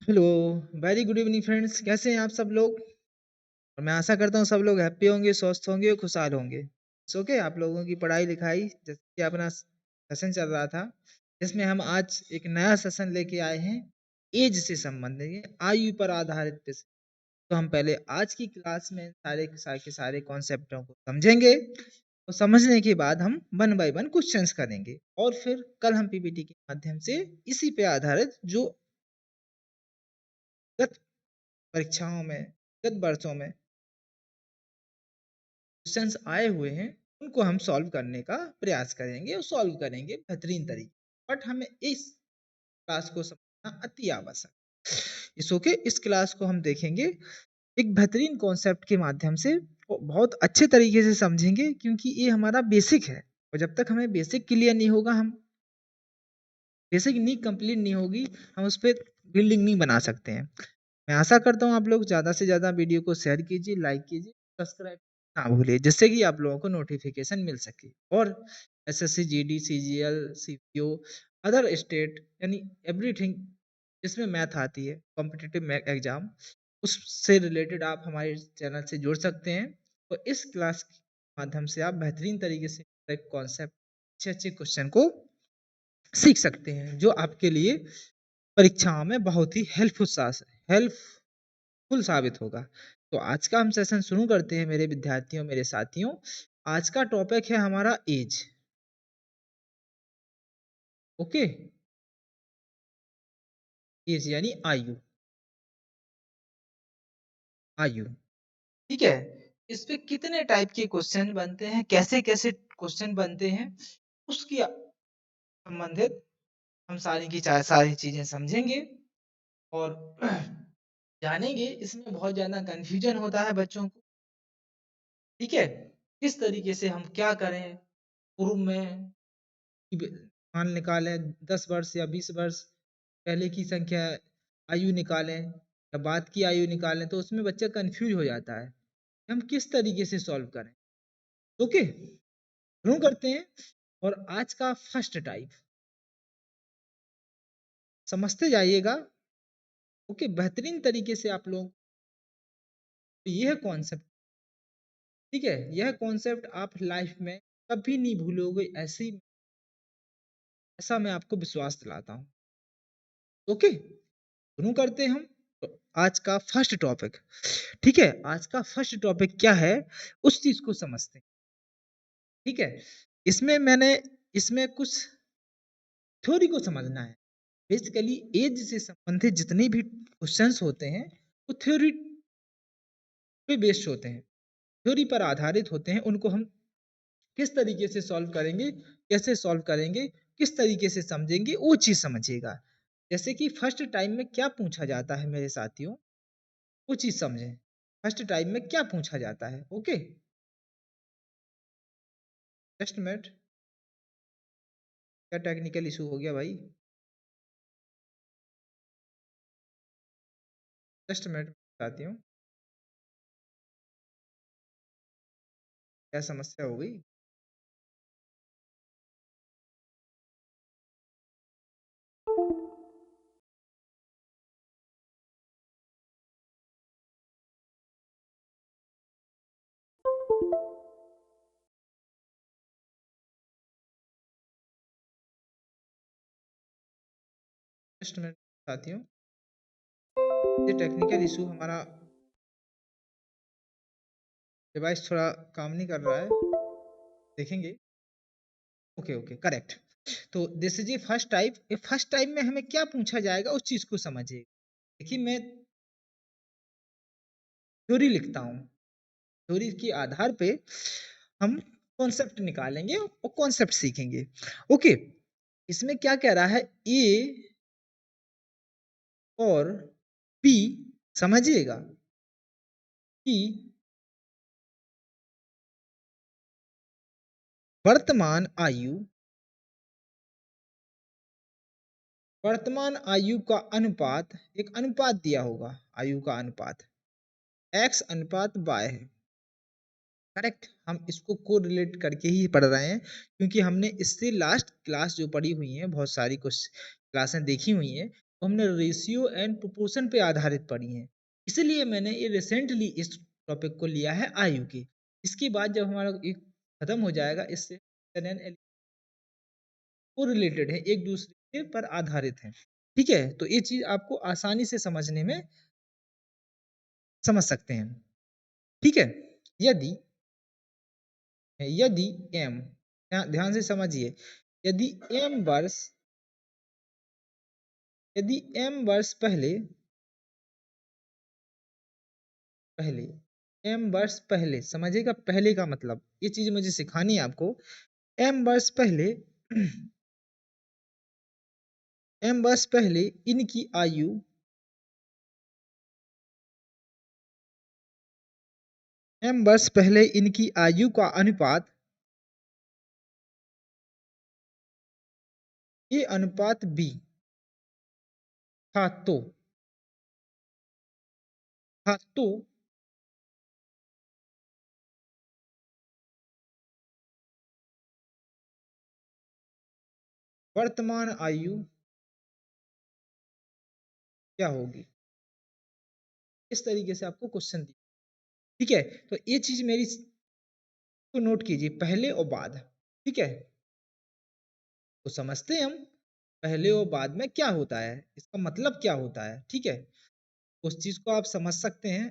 Hello, very good evening friends, कैसे हैं आप सब लोग? और मैं आशा करता हूँ सब लोग हैप्पी होंगे, स्वस्थ होंगे और खुशहाल होंगे। इट्स ओके, आप लोगों की पढ़ाई-लिखाई जैसे कि अपना सेशन चल रहा था, जिसमें हम आज एक नया सेशन लेके आए हैं, ऐज से संबंधित, आयु पर आधारित विषय। तो हम पहले आज की क्लास में सारे कॉन्सेप्टों को समझेंगे और समझने के बाद हम वन बाय वन क्वेश्चंस करेंगे और फिर कल हम पीपीटी के माध्यम से इसी पे आधारित जो गत परीक्षाओं में, गत वर्षों में क्वेश्चंस आए हुए हैं, उनको हम सॉल्व करने का प्रयास करेंगे और सॉल्व करेंगे बेहतरीन तरीके। बट हमें इस क्लास को समझना अति आवश्यक है। इस ओके, इस क्लास को हम देखेंगे एक बेहतरीन कॉन्सेप्ट के माध्यम से और बहुत अच्छे तरीके से समझेंगे, क्योंकि ये हमारा बेसिक है और जब तक हमें बेसिक क्लियर नहीं होगा, हम बेसिक नींव कंप्लीट नहीं होगी, हम उस पर बिल्डिंग नहीं बना सकते हैं। मैं आशा करता हूँ आप लोग ज़्यादा से ज़्यादा वीडियो को शेयर कीजिए, लाइक कीजिए, सब्सक्राइब ना भूलिए, जिससे कि आप लोगों को नोटिफिकेशन मिल सके और SSC, GD, CGL, CPO, other state यानी एवरीथिंग जिसमें मैथ आती है, कॉम्पिटिटिव एग्जाम, उससे रिलेटेड आप हमारे चैनल से जुड़ सकते हैं और इस क्लास के माध्यम से आप बेहतरीन तरीके से कॉन्सेप्ट, अच्छे अच्छे क्वेश्चन को सीख सकते हैं, जो आपके लिए परीक्षाओं में बहुत ही हेल्पफुल साबित होगा। तो आज का हम सेशन शुरू करते हैं मेरे विद्यार्थियों, मेरे साथियों। आज का टॉपिक है हमारा एज। ओके, एज यानी आयु। आयु, ठीक है। इस पे कितने टाइप के क्वेश्चन बनते हैं, कैसे कैसे क्वेश्चन बनते हैं, उसकी संबंधित हम सारी चीजें समझेंगे और जानेंगे। इसमें बहुत ज्यादा कंफ्यूजन होता है बच्चों को, ठीक है। किस तरीके से हम क्या करें पूर्व में, मान निकालें 10 वर्ष या 20 वर्ष पहले की संख्या आयु निकालें या बाद की आयु निकालें, तो उसमें बच्चा कंफ्यूज हो जाता है। हम किस तरीके से सॉल्व करें। ओके, शुरू करते हैं। और आज का फर्स्ट टाइप समझते जाइएगा। ओके, बेहतरीन तरीके से आप लोग, यह कॉन्सेप्ट, ठीक है, यह कॉन्सेप्ट आप लाइफ में कभी नहीं भूलोगे, ऐसा मैं आपको विश्वास दिलाता हूँ। ओके, शुरू करते हैं हम। तो आज का फर्स्ट टॉपिक, ठीक है, आज का फर्स्ट टॉपिक क्या है, उस चीज को समझते हैं। ठीक है, इसमें कुछ थ्योरी को समझना है। बेसिकली एज से संबंधित जितने भी क्वेश्चंस होते हैं, वो थ्योरी पे बेस्ड होते हैं, थ्योरी पर आधारित होते हैं। उनको हम किस तरीके से सॉल्व करेंगे, कैसे सॉल्व करेंगे, किस तरीके से समझेंगे, वो चीज समझिएगा। जैसे कि फर्स्ट टाइम में क्या पूछा जाता है मेरे साथियों, वो चीज समझें। फर्स्ट टाइम में क्या पूछा जाता है। ओके, जस्ट मिनट, क्या टेक्निकल इशू हो गया भाई? जस्ट मिनट बताती हूँ क्या समस्या हो गई। जस्ट मिनट बताती हूँ, ये टेक्निकल इशू, हमारा डिवाइस थोड़ा काम नहीं कर रहा है, देखेंगे। Okay okay, correct. तो this is a first type. ये फर्स्ट टाइप में हमें क्या पूछा जाएगा, उस चीज को समझिए। देखिए, मैं थ्योरी लिखता हूँ, थ्योरी के आधार पे हम कॉन्सेप्ट निकालेंगे और कॉन्सेप्ट सीखेंगे। ओके, इसमें क्या कह रहा है, ए और बी, समझिएगा कि वर्तमान आयु, वर्तमान आयु का अनुपात, एक अनुपात दिया होगा, आयु का अनुपात x अनुपात y है। करेक्ट, हम इसको को रिलेट करके ही पढ़ रहे हैं, क्योंकि हमने इससे लास्ट क्लास जो पढ़ी हुई है, बहुत सारी कुछ क्लासें देखी हुई हैं, हमने रेशियो एंड प्रोपोर्शन पे आधारित पढ़ी हैं। इसीलिए मैंने ये रिसेंटली इस टॉपिक को लिया है आयु के। इसके बाद जब हमारा एक खत्म हो जाएगा, इससे को रिलेटेड है, एक दूसरे पर आधारित है। ठीक है, तो ये चीज आपको आसानी से समझने में समझ सकते हैं। ठीक है, यदि यदि m, ध्यान से समझिए, यदि m वर्ष यदि m वर्ष पहले पहले m वर्ष पहले, समझिएगा पहले का मतलब, ये चीज मुझे सिखानी है आपको। m वर्ष पहले m वर्ष पहले इनकी आयु m वर्ष पहले इनकी आयु का अनुपात, ये अनुपात b था तो वर्तमान आयु क्या होगी। इस तरीके से आपको क्वेश्चन दिया। ठीक है, तो ये चीज मेरी को नोट कीजिए, पहले और बाद। ठीक है, तो समझते हैं हम पहले और बाद में क्या होता है, इसका मतलब क्या होता है। ठीक है, उस चीज को आप समझ सकते हैं।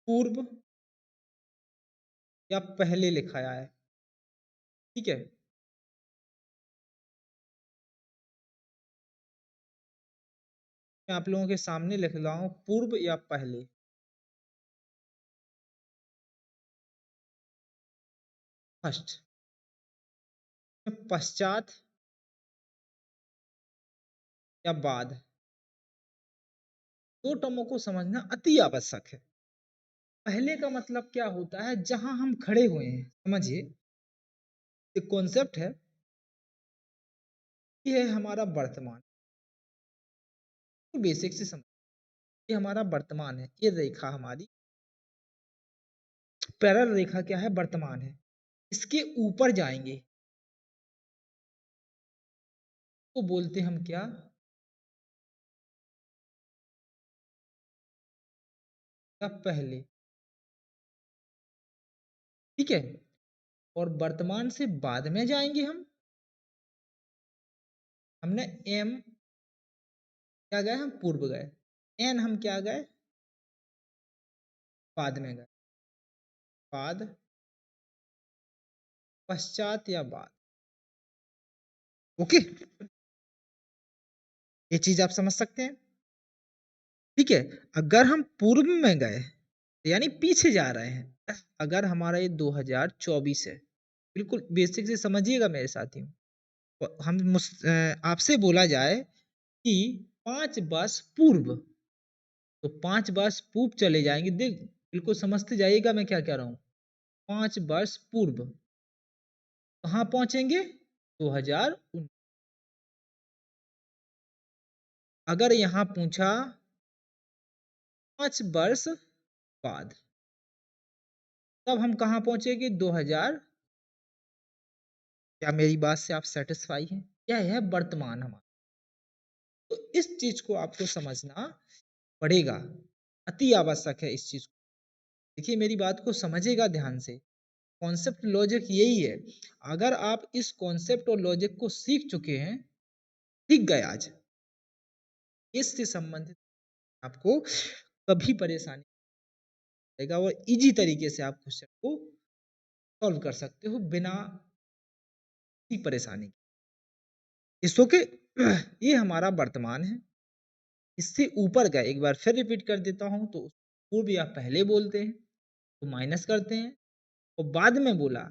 पूर्व या पहले लिखाया है। ठीक है, मैं आप लोगों के सामने लिख रहा हूं, पूर्व या पहले। फर्स्ट, पश्चात या बाद, दो टर्मों को समझना अति आवश्यक है। पहले का मतलब क्या होता है, जहां हम खड़े हुए हैं। समझिए, एक कॉन्सेप्ट है, ये है हमारा वर्तमान। बेसिक से समझ, ये हमारा वर्तमान है, ये रेखा हमारी पैरेलल रेखा क्या है, वर्तमान है। इसके ऊपर जाएंगे तो बोलते हम क्या, या पहले। ठीक है, और वर्तमान से बाद में जाएंगे हम, हमने एम क्या गए, हम पूर्व गए, एन हम क्या गए, बाद में गए, बाद, पश्चात या बाद। ओके, ये चीज आप समझ सकते हैं। ठीक है, अगर हम पूर्व में गए यानी पीछे जा रहे हैं, अगर हमारा ये 2024 है, बिल्कुल बेसिक से समझिएगा मेरे साथियों। हम आपसे बोला जाए कि 5 वर्ष पूर्व, तो 5 वर्ष पूर्व चले जाएंगे। देख, बिल्कुल समझते जाइएगा मैं क्या कह रहा हूं। 5 वर्ष पूर्व कहाँ पहुंचेंगे, 2019। अगर यहां पूछा 5 वर्ष बाद, तब हम कहाँ पहुंचेंगे, 2000। क्या मेरी बात से आप सेटिस्फाई हैं। यह है वर्तमान हमारा। तो इस चीज को आपको समझना पड़ेगा, अति आवश्यक है इस चीज को। देखिए, मेरी बात को समझेगा ध्यान से। कॉन्सेप्ट लॉजिक यही है। अगर आप इस कॉन्सेप्ट और लॉजिक को सीख चुके हैं, सीख गए आज, इससे संबंधित आपको कभी परेशानी आएगा और इजी तरीके से आप क्वेश्चन को सॉल्व कर सकते हो बिना किसी परेशानी के। इसो के ये हमारा वर्तमान है। इससे ऊपर का एक बार फिर रिपीट कर देता हूं, तो पूर्व या पहले बोलते हैं तो माइनस करते हैं, और बाद में बोला,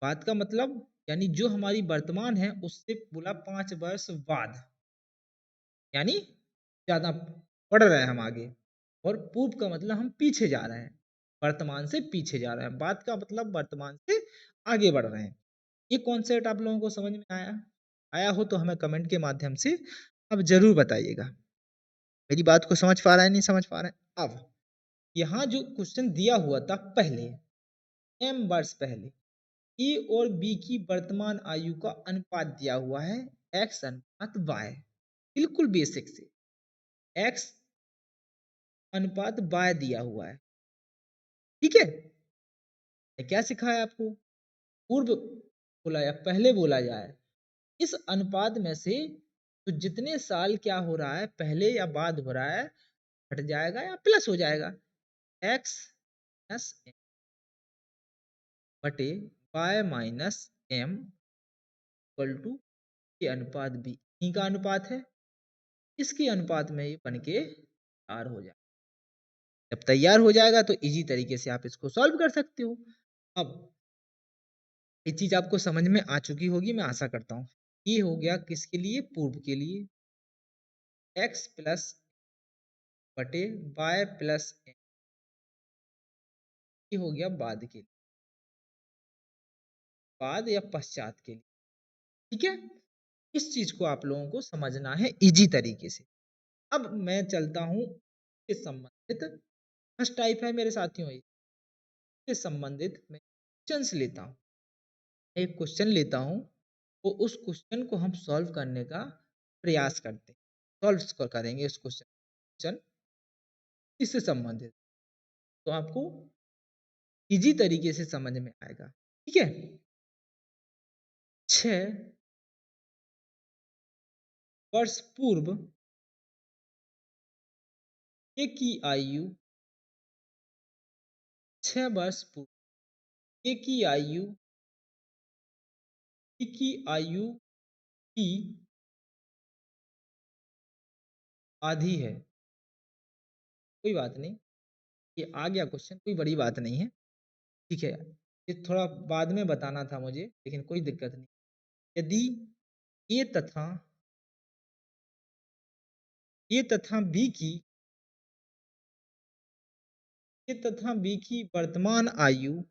बाद का मतलब यानी जो हमारी वर्तमान है उससे बोला 5 वर्ष बाद, यानी ज्यादा बढ़ रहे हैं हम आगे। और पूर्व का मतलब हम पीछे जा रहे हैं, वर्तमान से पीछे जा रहे हैं। बाद का मतलब वर्तमान से आगे बढ़ रहे हैं। ये कॉन्सेप्ट आप लोगों को समझ में आया आया हो तो हमें कमेंट के माध्यम से अब जरूर बताइएगा। मेरी बात को समझ पा रहा है, नहीं समझ पा रहे हैं। अब यहाँ जो क्वेश्चन दिया हुआ था पहले, m वर्ष पहले, ए और बी की वर्तमान आयु का अनुपात दिया हुआ है x अनुपात y, बिल्कुल बेसिक से x अनुपात y दिया हुआ है। ठीक है, क्या सिखाया आपको? पूर्व बोला या पहले बोला जाए, इस अनुपात में से तो जितने साल क्या हो रहा है, पहले या बाद हो रहा है, घट जाएगा या प्लस हो जाएगा। x प्लस बटे y minus m equal to के अनुपात b, इन्हीं का अनुपात है, इसके अनुपात में ये बन के तैयार हो जाए। जब तैयार हो जाएगा तो इजी तरीके से आप इसको सॉल्व कर सकते हो। अब ये चीज आपको समझ में आ चुकी होगी, मैं आशा करता हूँ। ये हो गया किसके लिए? पूर्व के लिए, x प्लस बटे y प्लस m, ये हो गया बाद के लिए, बाद या पश्चात के लिए। ठीक है, इस चीज को आप लोगों को समझना है इजी तरीके से। अब मैं चलता हूं इस संबंधित, फर्स्ट टाइप है मेरे साथियों, इससे संबंधित मैं क्वेश्चंस लेता हूं, एक क्वेश्चन लेता हूं, तो उस क्वेश्चन को हम सॉल्व करने का प्रयास करते हैं, सॉल्व करेंगे इस क्वेश्चन इससे संबंधित, तो आपको इजी तरीके से समझ में आएगा। ठीक है, 6 वर्ष पूर्व ए की आयु, 6 वर्ष पूर्व ए की आयु, ए की आयु की आधी है। कोई बात नहीं, ये आ गया क्वेश्चन, कोई बड़ी बात नहीं है। ठीक है, ये थोड़ा बाद में बताना था मुझे, लेकिन कोई दिक्कत नहीं। यदि ए तथा बी की, ए तथा बी की वर्तमान आयु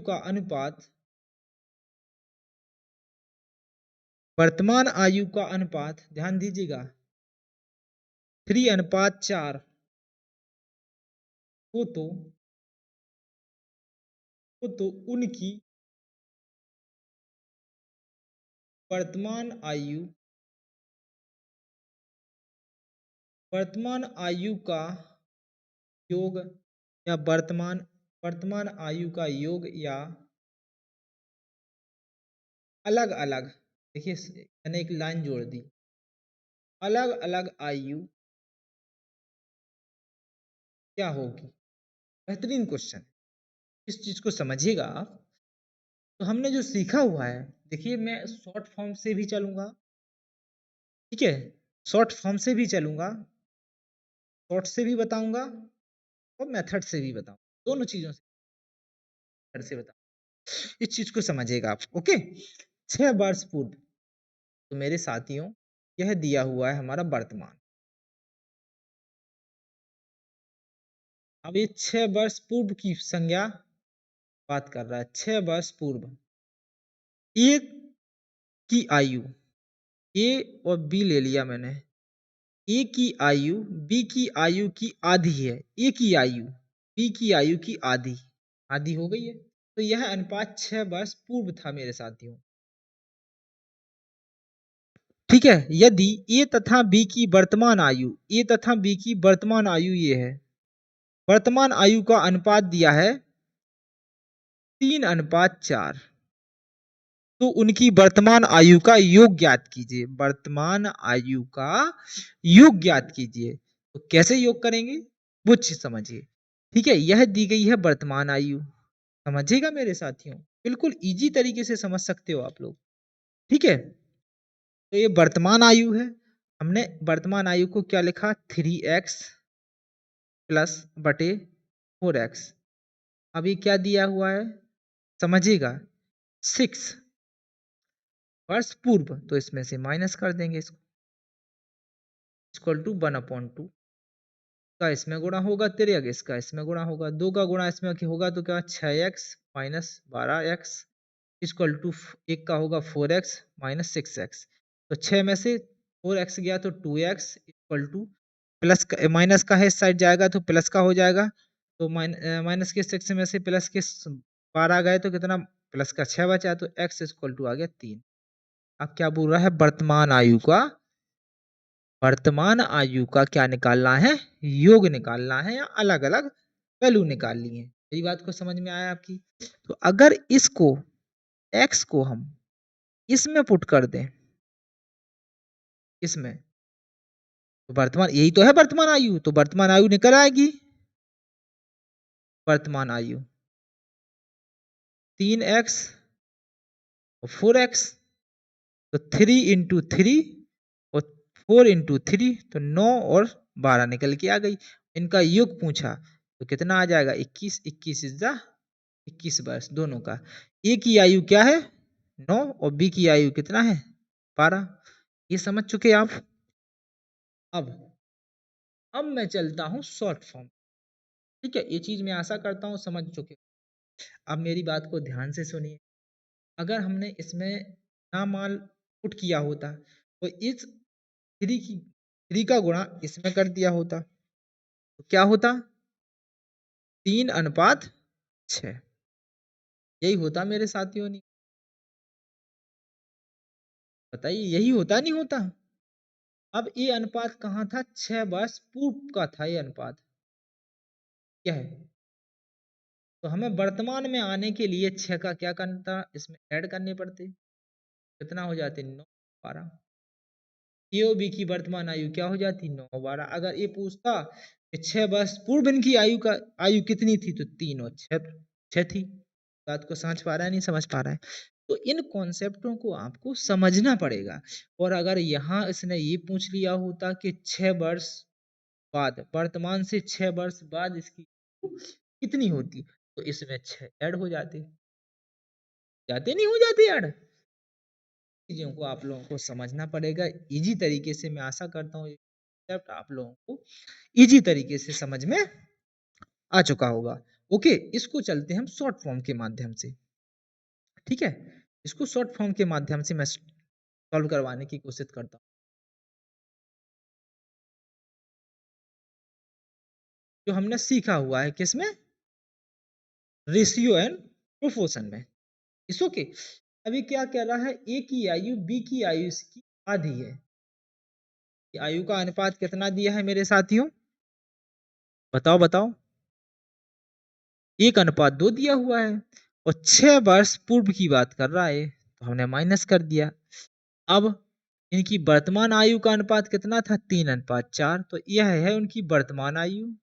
का अनुपात, वर्तमान आयु का अनुपात ध्यान दीजिएगा 3:4 हो तो उनकी वर्तमान आयु का योग या वर्तमान आयु का योग या अलग अलग, देखिए मैंने एक लाइन जोड़ दी, अलग अलग आयु क्या होगी। बेहतरीन क्वेश्चन, इस चीज को समझिएगा आप। तो हमने जो सीखा हुआ है, देखिए मैं शॉर्ट फॉर्म से भी चलूंगा, ठीक है, शॉर्ट फॉर्म से भी चलूंगा, शॉर्ट से भी बताऊंगा और मेथड से भी बताऊंगा, दोनों चीजों से बताऊंगा। इस चीज को समझिएगा आप। ओके, 6 वर्ष पूर्व, तो मेरे साथियों यह दिया हुआ है हमारा वर्तमान। अब ये 6 वर्ष पूर्व की संज्ञा बात कर रहा है, 6 वर्ष पूर्व ए की आयु, ए और बी ले लिया मैंने, ए की आयु बी की आयु की आधी है, ए की आयु बी की आयु की आधी, आधी हो गई है, तो यह अनुपात 6 वर्ष पूर्व था मेरे साथियों। ठीक है, यदि ए तथा बी की वर्तमान आयु, ए तथा बी की वर्तमान आयु ये है, वर्तमान आयु का अनुपात दिया है 3:4, तो उनकी वर्तमान आयु का योग ज्ञात कीजिए, वर्तमान आयु का योग ज्ञात कीजिए। तो कैसे योग करेंगे वो चीज समझिए। ठीक है, यह दी गई है वर्तमान आयु, समझिएगा मेरे साथियों, बिल्कुल इजी तरीके से समझ सकते हो आप लोग। ठीक है, तो ये वर्तमान आयु है, हमने वर्तमान आयु को क्या लिखा, 3x प्लस बटे 4x। अभी क्या दिया हुआ है समझिएगा, 6 वर्ष पूर्व, तो इसमें से माइनस कर देंगे इसको, इक्वल टू 1/2 का इसमें गुणा होगा, 3x इसका इसमें गुणा होगा, 2 का गुणा इसमें होगा तो क्या 6x minus 12x equal to 1 का होगा 4x माइनस 6x। तो 6 में से 4x गया तो 2x equal two plus minus का है, इस साइड जाएगा तो प्लस का हो जाएगा, तो माइनस के 6 में से प्लस के 12 गए तो कितना, प्लस का 6 बचा, तो x इक्वल टू आ गया 3। अब क्या बोल रहा है, वर्तमान आयु का क्या निकालना है, योग निकालना है, या अलग अलग वैल्यू निकालनी है। यही बात को समझ में आया आपकी। तो अगर इसको x को हम इसमें पुट कर दें, इसमें, तो वर्तमान, यही तो है वर्तमान आयु, तो वर्तमान आयु निकल आएगी। वर्तमान आयु 3x और 4x, तो 3 × 3 और 4 × 3, तो 9 और 12 निकल के आ गई। इनका योग पूछा तो कितना आ जाएगा, 21। 21 इज द 21 वर्ष दोनों का। ए की आयु क्या है, 9, और बी की आयु कितना है, 12। ये समझ चुके आप। अब मैं चलता हूं शॉर्ट फॉर्म। ठीक है, ये चीज मैं आशा करता हूं समझ चुके। अब मेरी बात को ध्यान से सुनिए। अगर हमने इसमें ना मान पुट किया होता तो इस 3 का गुणा इसमें कर दिया होता तो क्या होता, 3:6। यही होता मेरे साथियों ने, बताइए यही होता नहीं होता। अब ये अनुपात कहाँ था, 6 वर्ष पूर्व का था ये अनुपात। क्या है, तो हमें वर्तमान में आने के लिए 6 का क्या करना था, इसमें ऐड करने पड़ते। कितना हो जाते, 9, 12। ए और बी की वर्तमान आयु क्या हो जाती, 9, 12। अगर ये पूछता कि 6 वर्ष पूर्व इनकी आयु कितनी थी, तो 3 और 6 थी। बात को समझ पा रहा है, नहीं समझ पा रहा है। तो इन कॉन्सेप्टों को आपको समझना पड़ेगा। और अगर यहाँ इसने ये पूछ लिया होता कि 6 वर्ष बाद, वर्तमान से 6 वर्ष बाद इसकी कितनी होती, तो इसमें 6 ऐड हो जाते। जाते नहीं हो जाते ऐड। चीजों को आप लोगों को समझना पड़ेगा इजी तरीके से। मैं आशा करता हूँ कॉन्सेप्ट आप लोगों को इजी तरीके से समझ में आ चुका होगा। ओके, इसको चलते हैं हम शॉर्ट फॉर्म के माध्यम से। ठीक है, इसको शॉर्ट फॉर्म के माध्यम से मैं सॉल्व करवाने की कोशिश करता हूँ। जो हमने सीखा हुआ है किसमें, रेशियो एंड प्रोपोर्शन में। इस ओके, अभी क्या कह रहा है, ए की आयु बी की आयु इसकी आधी है। आयु का अनुपात कितना दिया है मेरे साथियों, बताओ बताओ। 1:2 दिया हुआ है, और 6 वर्ष पूर्व की बात कर रहा है, तो हमने माइनस कर दिया। अब इनकी वर्तमान आयु का अनुपात कितना था, 3:4। तो यह है उनकी वर्तमान आयु,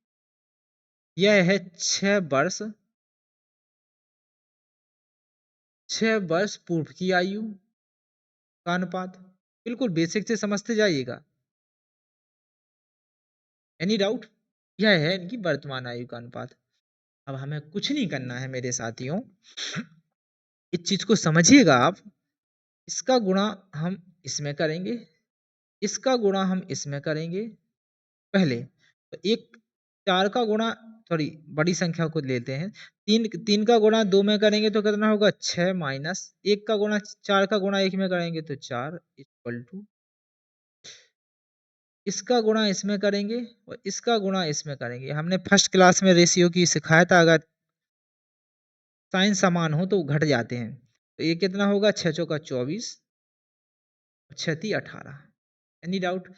यह है 6 वर्ष पूर्व की आयु का अनुपात। बिल्कुल बेसिक से समझते जाइएगा, एनी डाउट। यह है इनकी वर्तमान आयु का अनुपात। अब हमें कुछ नहीं करना है मेरे साथियों, इस चीज को समझिएगा आप। इसका गुणा हम इसमें करेंगे, इसका गुणा हम इसमें करेंगे पहले। तो एक 4 का गुणा, सॉरी बड़ी संख्या को लेते हैं, 3 का गुणा 2 में करेंगे तो कितना होगा, 6, माइनस 1 का गुणा 4 का गुणा 1 में करेंगे तो 4 इक्वल टू, इसका गुणा इसमें करेंगे और इसका गुणा इसमें करेंगे। हमने फर्स्ट क्लास में रेशियो की सिखाया था, अगर साइन समान हो तो घट जाते हैं। तो ये कितना होगा, 6 चौका 24, 6 18। Any doubt.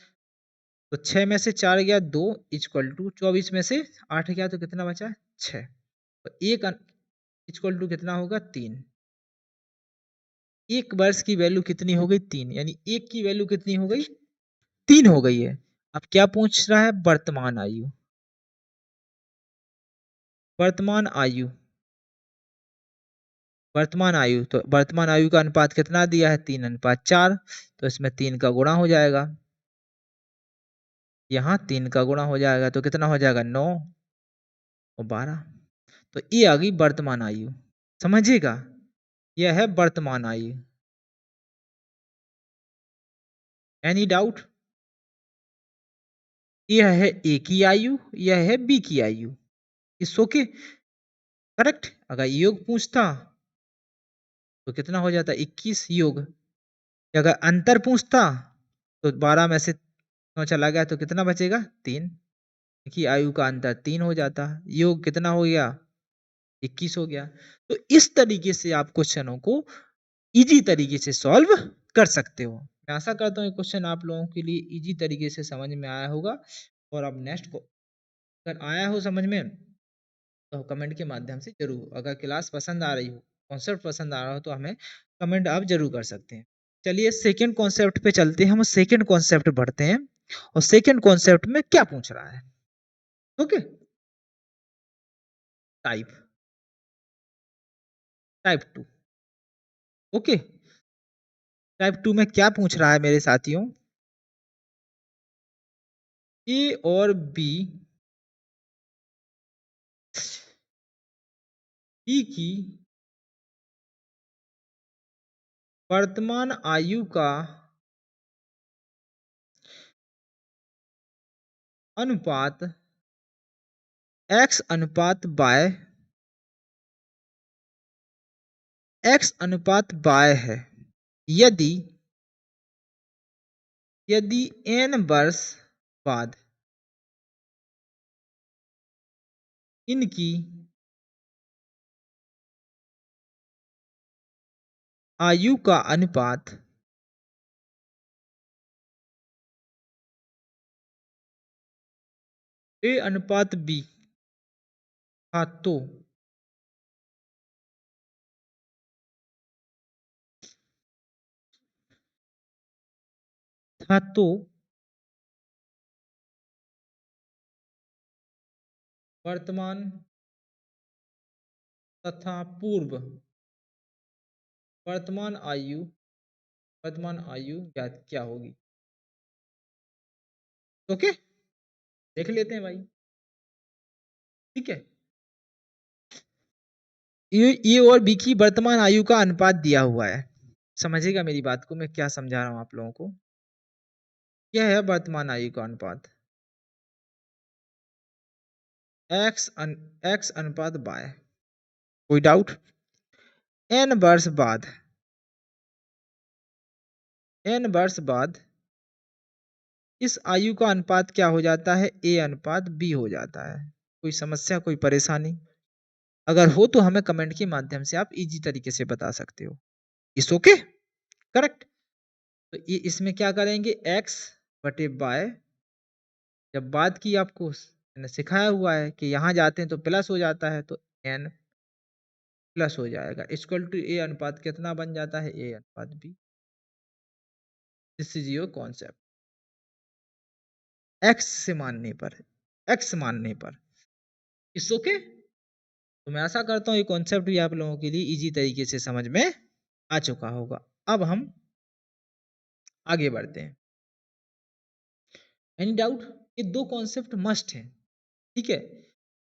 तो 6 में से 4 गया 2 इक्वल टू, 24 में से 8 गया तो कितना बचा, 6। तो 1 इक्वल टू कितना होगा, 3। एक वर्ष की वैल्यू कितनी हो गई, 3। यानी एक की वैल्यू कितनी हो गई, 3 हो गई है। अब क्या पूछ रहा है, वर्तमान आयु। वर्तमान आयु, वर्तमान आयु, तो वर्तमान आयु का अनुपात कितना दिया है, 3:4। तो इसमें 3 का गुणा हो जाएगा, यहाँ 3 का गुणा हो जाएगा तो कितना हो जाएगा, 9 और 12। तो ये आ गई वर्तमान आयु। समझिएगा, यह है वर्तमान आयु। Any doubt. यह है ए की आयु, यह है बी की आयु। इस ओके, करेक्ट। अगर योग पूछता तो कितना हो जाता, 21 योग। अगर अंतर पूछता तो 12 में से 9 चला गया तो कितना बचेगा, 3। कि आयु का अंतर 3 हो जाता। योग कितना हो गया? 21 हो गया। तो इस तरीके से आप क्वेश्चनों को ईज़ी तरीके से सॉल्व कर सकते हो। मैं आशा करता हूँ ये क्वेश्चन आप लोगों के लिए ईज़ी तरीके से समझ में आया होगा और अब नेक्स्ट को अगर आया हो समझ में तो कमेंट के माध्यम से ज़रूर अगर क्लास पसंद आ रही हो, कॉन्सेप्ट पसंद आ रहा हो तो हमें कमेंट आप ज़रूर कर सकते हैं। चलिए सेकंड कॉन्सेप्ट पे चलते हैं, हम सेकंड कॉन्सेप्ट पढ़ते हैं और सेकंड कॉन्सेप्ट में क्या पूछ रहा है? Okay? Type, type 2 okay? Type 2 में क्या पूछ रहा है मेरे साथियों? ए और बी की वर्तमान आयु का अनुपात x अनुपात y है। यदि यदि n वर्ष बाद इनकी आयु का अनुपात a अनुपात b हाँ तो वर्तमान तथा पूर्व वर्तमान आयु क्या क्या होगी? ओके, देख लेते हैं भाई। ठीक है, ये और बी की वर्तमान आयु का अनुपात दिया हुआ है। समझिएगा मेरी बात को, मैं क्या समझा रहा हूँ आप लोगों को। क्या है वर्तमान आयु का अनुपात? एक्स अनुपात बाय। कोई डाउट? एन वर्ष बाद इस आयु का अनुपात क्या हो जाता है? ए अनुपात बी हो जाता है। कोई समस्या, कोई परेशानी? अगर हो तो हमें कमेंट के माध्यम से आप इजी तरीके से बता सकते हो। इस ओके? करेक्ट। तो ये इसमें क्या करेंगे? एक्स बटे बाय, जब बात की आपको मैंने सिखाया हुआ है कि यहाँ जाते हैं तो प्लस हो जाता है तो एन प्लस हो जाएगा इक्वल टू ए अनुपात कितना बन जाता है? ए अनुपात b. This is your concept. X से मानने पर, एक्स मानने पर। It's okay. तो मैं आशा करता हूँ ये कॉन्सेप्ट भी आप लोगों के लिए इजी तरीके से समझ में आ चुका होगा। अब हम आगे बढ़ते हैं। Any doubt? ये दो कॉन्सेप्ट मस्ट हैं। ठीक है,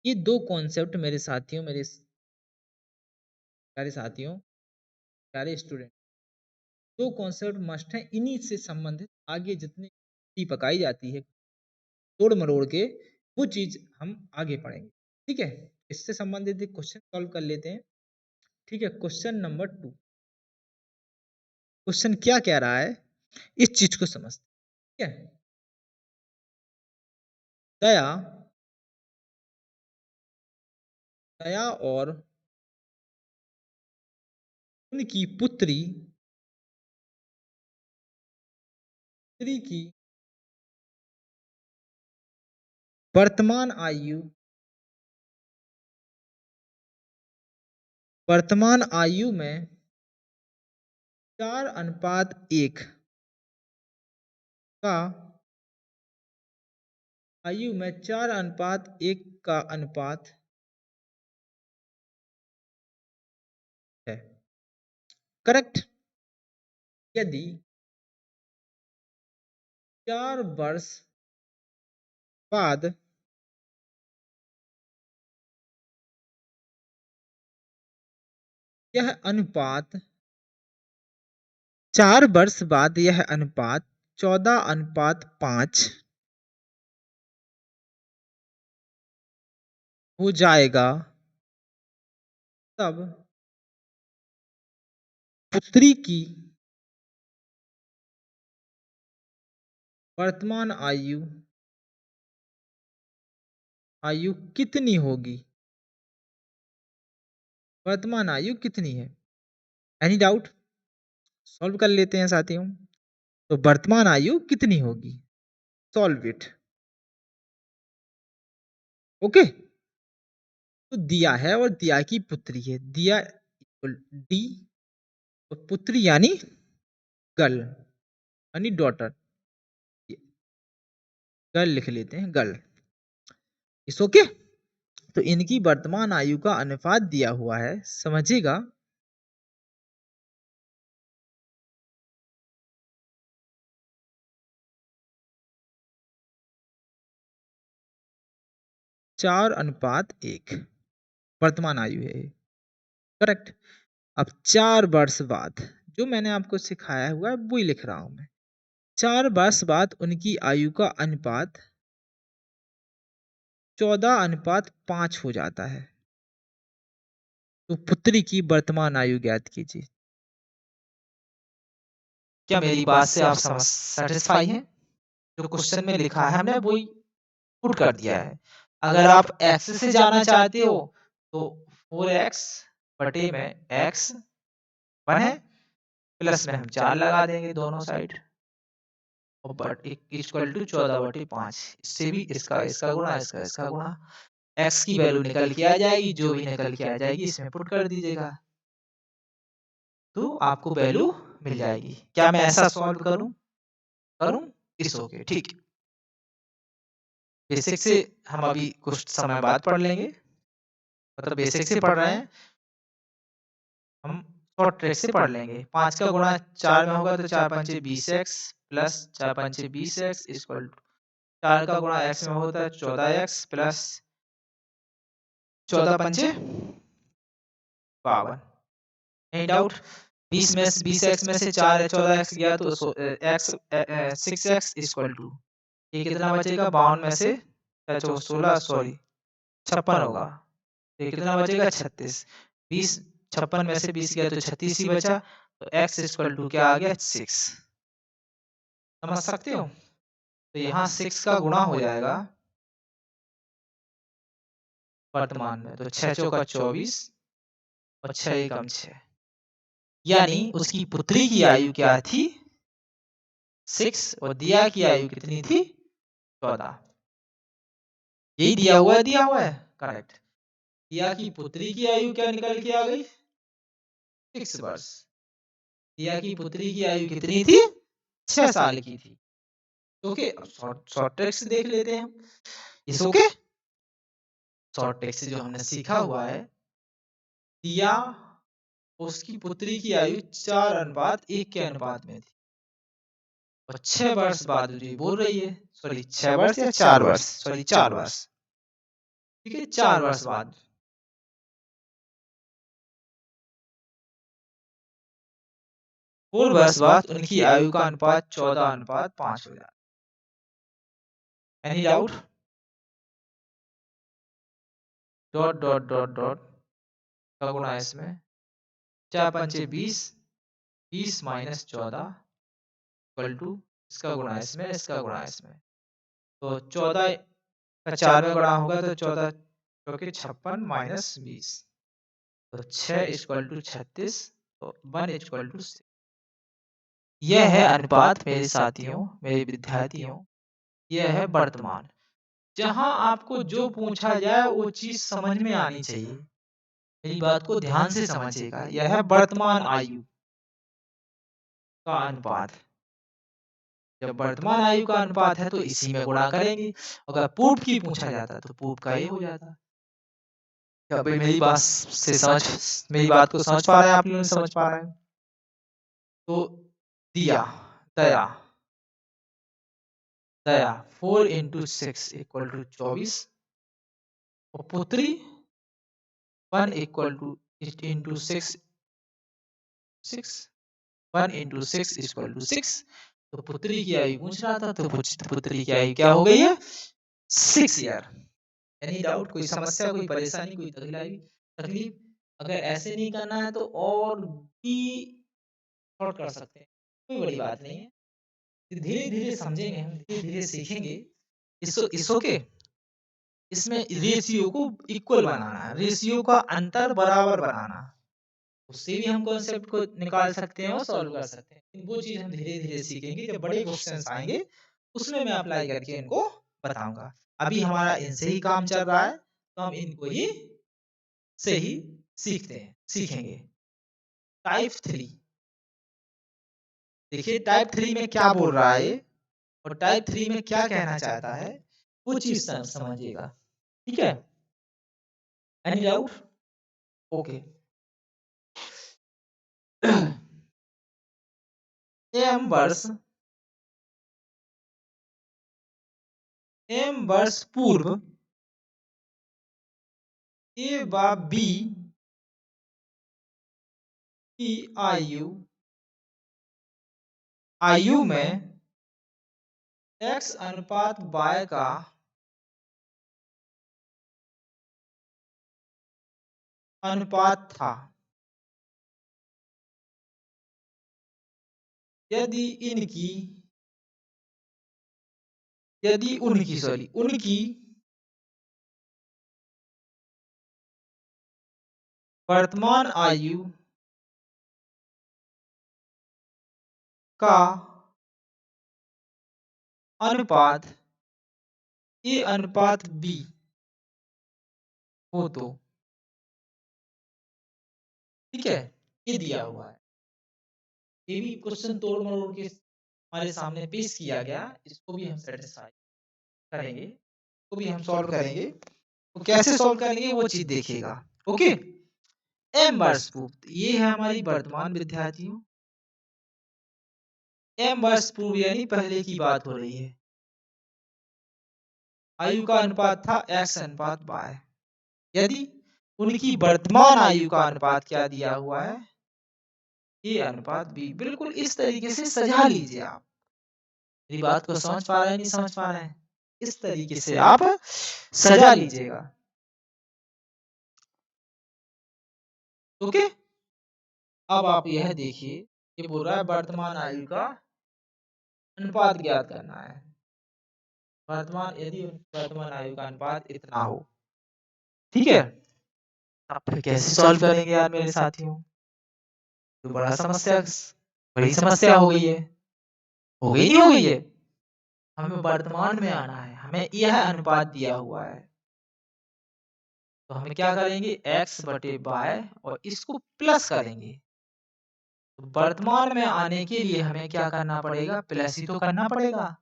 ये दो कॉन्सेप्ट मेरे साथियों, मेरे प्यारे साथियों, प्यारे स्टूडेंट, दो कॉन्सेप्ट मस्ट हैं। इन्हीं से संबंधित आगे जितनी भी पकाई जाती है तोड़ मरोड़ के, वो चीज हम आगे पढ़ेंगे। ठीक है, इससे संबंधित एक क्वेश्चन सॉल्व कर लेते हैं। ठीक है, क्वेश्चन नंबर 2। क्वेश्चन क्या कह रहा है इस चीज को समझते हैं। ठीक है, दया दया और उनकी पुत्री पुत्री की वर्तमान आयु में 4:1 का आयु में 4:1 का अनुपात है। करेक्ट। यदि 4 वर्ष बाद यह अनुपात 4 वर्ष बाद यह अनुपात 14:5 हो जाएगा, तब पुत्री की वर्तमान आयु आयु कितनी होगी? वर्तमान आयु कितनी है? Any doubt? सॉल्व कर लेते हैं साथियों। तो वर्तमान आयु कितनी होगी? Solve it. ओके? तो दिया है और दिया की पुत्री है। दिया इक्वल डी और पुत्री यानी गर्ल यानी डॉटर। गर्ल लिख लेते हैं, गर्ल। इस ओके? तो इनकी वर्तमान आयु का अनुपात दिया हुआ है, समझिएगा। 4:1 वर्तमान आयु है ये। करेक्ट। अब 4 वर्ष बाद जो मैंने आपको सिखाया हुआ है वही लिख रहा हूं मैं। 4 वर्ष बाद उनकी आयु का अनुपात 14:5 हो जाता है। तो पुत्री की वर्तमान आयु ज्ञात कीजिए। क्या मेरी बात से आप समझ सेटिस्फाई हैं? जो क्वेश्चन में लिखा है हमने वही पुट कर दिया है। अगर आप एक्स से जाना चाहते हो तो 4x बटे में एक्स 1 है, प्लस में हम 4 लगा देंगे दोनों साइड और बट इक्वल टू 14/5। इससे भी इसका इसका गुणा इसका इसका गुणा, एक्स की वैल्यू निकल के आ जाएगी, जो भी निकल के आ जाएगी इसमें पुट कर दीजिएगा तो आपको वैल्यू मिल जाएगी। क्या मैं ऐसा सॉल्व करूं? करूं? इट्स ओके, ठीक। बेसिक से हम अभी कुछ समय बाद पढ़ लेंगे, मतलब बेसिक से पढ़ रहे हैं हम, शॉर्ट ट्रिक से पढ़ लेंगे। 5 का गुणा 4 में होगा तो 4 पंचे 20x प्लस 4 पंचे 20x इक्वल टू 4 का गुणा x में होता है 14x प्लस 14 पंचे 52। Any doubt? 20x में से 4 14x गया तो x 6x इक्वल टू ये कितना बचेगा? 52 में से 16 सॉरी 56 होगा। ये कितना बचेगा? 36। 20 56 में से 20 गया तो 36 ही बचा, तो x इक्वल टू क्या आ गया? 6। समझ सकते हो? तो यहाँ 6 का गुणा हो जाएगा वर्तमान में, तो 6 चौका 24 और 6 एकम 6, यानी उसकी पुत्री की आयु क्या थी? 6 और दिया की आयु कितनी थी? 14। यही दिया हुआ है। करेक्ट। दिया की पुत्री की आयु क्या निकल के आ गई? 6 वर्ष। दिया की पुत्री की आयु कितनी थी? 6 साल की थी। ओके, शॉर्ट शॉर्ट ट्रिक से देख लेते हैं हम। इस ओके? शॉर्ट ट्रिक से जो हमने सीखा हुआ है, दिया उसकी पुत्री की आयु 4:1 के अनुपात में थी और 6 वर्ष बाद जो ये बोल रही है, सॉरी 6 वर्ष या 4 वर्ष, सॉरी 4 वर्ष, ठीक है, 4 वर्ष बाद 4 वर्ष बाद उनकी आयु का अनुपात 14:5 हो जाता है। Any doubt? Dot dot dot dot का गुणा इसमें 4 पंचे 20, 20 माइनस 14 इक्वल टू इसका गुणा इसमें, इसका गुणा इसमें, तो 14 का 4 में गुणा होगा तो 14 चौके 56 माइनस 20, तो 6 इक्वल टू 36, तो 1 इक्वल टू 6। यह है अनुपात मेरे साथियों, मेरे विद्यार्थियों, यह है वर्तमान। जहां आपको जो पूछा जाए वो चीज समझ में आनी चाहिए। मेरी बात को ध्यान से समझिएगा। यह है वर्तमान आयु का अनुपात। जब वर्तमान आयु का अनुपात है तो इसी में गुणा करेंगे। अगर पूर्व की पूछा जाता तो पूर्व का ये हो जाता। क्या भाई मेरी बात से समझ, मेरी बात को समझ पा रहे हैं आप लोग? समझ पा रहे हैं? तो दिया दया दया 4 इंटू 6 इक्वल टू 24 और पुत्री 1 equal to into 6 6 1 into 6 equal to 6। तो पुत्री की आयु पूछ रहा था, तो पुत्री की आयु क्या हो गई है? 6 ईयर। Any doubt? कोई समस्या, कोई परेशानी, कोई तकलीफ? अगर ऐसे नहीं करना है तो और भी शॉर्ट कर सकते हैं, कोई बड़ी बात नहीं है। धीरे धीरे समझेंगे हम, धीरे धीरे सीखेंगे। इस ओके? इसमें रेशियो को इक्वल बनाना है, रेशियो का अंतर बराबर बनाना, उससे भी हम कॉन्सेप्ट को निकाल सकते हैं और सॉल्व कर सकते हैं। वो चीज हम धीरे धीरे सीखेंगे, जब बड़े क्वेश्चंस आएंगे उसमें मैं अप्लाई करके इनको बताऊंगा। अभी हमारा इनसे ही काम चल रहा है, तो हम इनको ही से ही सीखेंगे। टाइप 3, देखिए टाइप 3 में क्या बोल रहा है ये, और टाइप 3 में क्या कहना चाहता है, वो चीज समझिएगा। ठीक है, एनी डाउट? ओके। एम वर्ष पूर्व ए व बी की आयु में x अनुपात y का अनुपात था। यदि उनकी वर्तमान आयु का अनुपात ए अनुपात बी हो तो, ठीक है, ये दिया हुआ है। ये भी क्वेश्चन तोड़ मरोड़ के हमारे सामने पेश किया गया, इसको भी हम सेटिस्फाई करेंगे, इसको भी हम सॉल्व करेंगे। तो कैसे सॉल्व करेंगे वो चीज देखिएगा। ओके, एम वर्ष पूर्व ये है हमारी वर्तमान विद्यार्थियों, एम वर्ष पूर्व यानी पहले की बात हो रही है, आयु का अनुपात था x अनुपात y। यदि उनकी वर्तमान आयु का अनुपात क्या दिया हुआ है, ये अनुपात b। बिल्कुल इस तरीके से सजा लीजिए आप। मेरी बात को समझ पा रहे हैं, नहीं समझ पा रहे हैं? इस तरीके से आप सजा लीजिएगा। ओके, अब आप यह देखिए, ये बोल रहा है वर्तमान आयु का अनुपात ज्ञात करना है। यदि वर्तमान आयु का अनुपात इतना हो, ठीक है, आप फिर कैसे सॉल्व करेंगे यार मेरे साथियों? तो बड़ी समस्या हो गई है, हो गई नहीं हो गई है? हमें वर्तमान में आना है, हमें यह अनुपात दिया हुआ है, तो हम क्या करेंगे, x बटे y और इसको प्लस करेंगे। तो वर्तमान में आने के लिए हमें क्या करना पड़ेगा, प्लस ही तो करना पड़ेगा।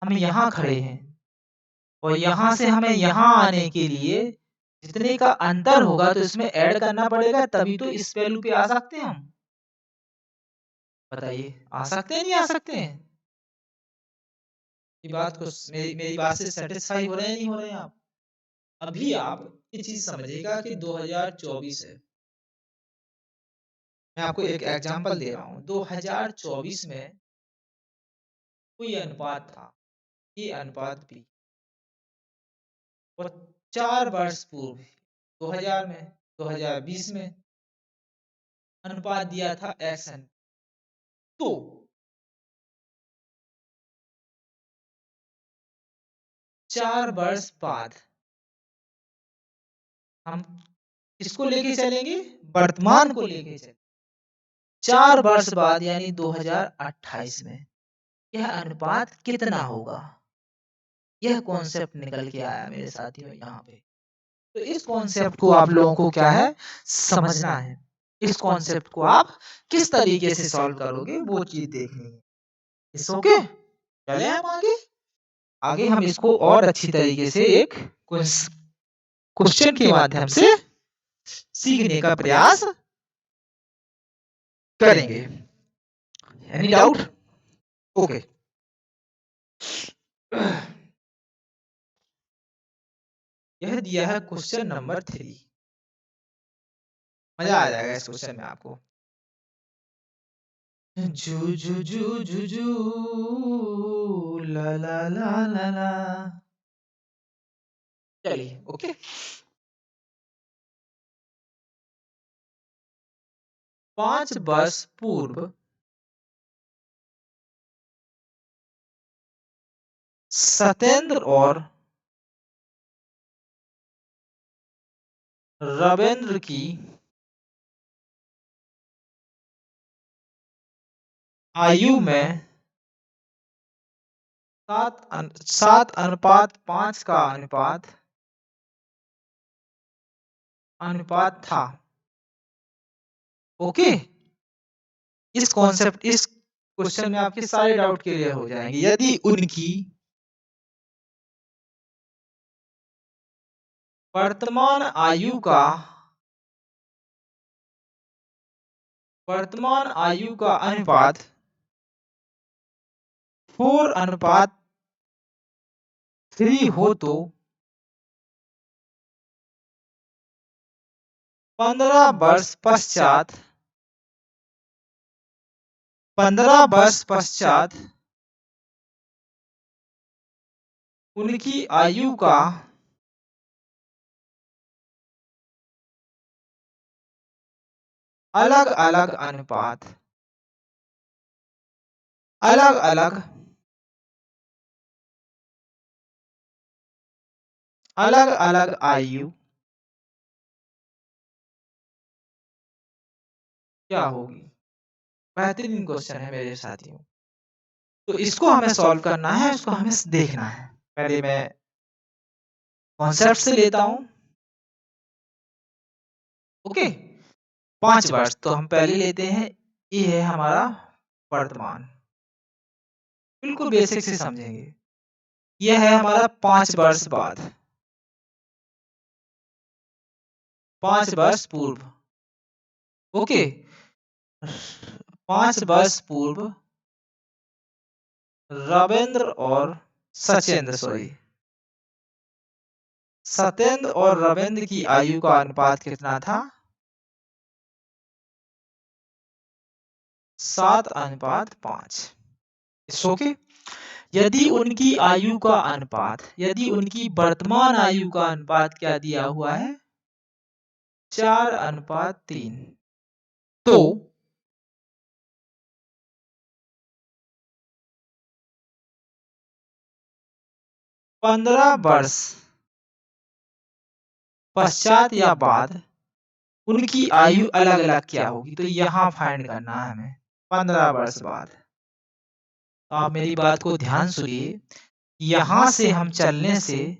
हम यहाँ खड़े हैं और यहाँ से हमें यहाँ आने के लिए जितने का अंतर होगा तो इसमें ऐड करना पड़ेगा, तभी तो इस वैल्यू पे आ सकते हैं हम। बताइए, आ सकते हैं नहीं आ सकते हैं? ये बात को मेरी बात से सेटिस्फाई हो रहे हैं नहीं हो रहे हैं आप? अभी आप ये चीज समझिएगा कि 2024 है। मैं आपको एक एग्जांपल दे रहा हूँ। 2024 में कोई अनुपात था, ये अनुपात भी, और 4 वर्ष पूर्व 2000 में 2020 में अनुपात दिया था एक्सन। तो 4 वर्ष बाद हम किसको लेके चलेंगे, वर्तमान को लेके चलेंगे। 4 वर्ष बाद यानी 2028 में यह अनुपात कितना होगा, यह कॉन्सेप्ट निकल के आया मेरे साथियों यहाँ पे। तो इस कॉन्सेप्ट को आप लोगों को क्या है, समझना है। इस कॉन्सेप्ट को आप किस तरीके से सॉल्व करोगे वो चीज देखनी है। इट्स ओके, चले हम आगे। आगे हम इसको और अच्छी तरीके से एक क्वेश्चन के माध्यम से सीखने का प्रयास करेंगे। Any doubt? ओके, यह दिया है क्वेश्चन नंबर 3। मजा आ जाएगा इस क्वेश्चन में आपको। जू जू जू जू जू ला ला ला ला ला। चलिए ओके, 5 वर्ष पूर्व सत्येंद्र और रविंद्र की आयु में 7:5 का अनुपात था। ओके, इस क्वेश्चन में आपके सारे डाउट क्लियर हो जाएंगे। यदि उनकी वर्तमान आयु का अनुपात 4:3 हो तो 15 वर्ष पश्चात उनकी आयु का अलग अलग आयु क्या होगी। बेहतरीन क्वेश्चन है मेरे साथियों। तो इसको हमें सॉल्व करना है, इसको हमें देखना है। पहले मैं कॉन्सेप्ट से लेता हूं। ओके, 5 वर्ष तो हम पहले लेते हैं। ये है हमारा वर्तमान, बिल्कुल बेसिक से समझेंगे। यह है हमारा 5 वर्ष बाद, 5 वर्ष पूर्व। ओके, 5 वर्ष पूर्व रविंद्र और सत्येंद्र और रविंद्र की आयु का अनुपात कितना था? 7:5। ओके, यदि उनकी वर्तमान आयु का अनुपात क्या दिया हुआ है? 4:3। तो 15 वर्ष पश्चात या बाद उनकी आयु अलग अलग क्या होगी, तो यहाँ फाइंड करना है हमें 15 वर्ष बाद। तो आप मेरी बात को ध्यान सुनिए। यहाँ से हम चलने से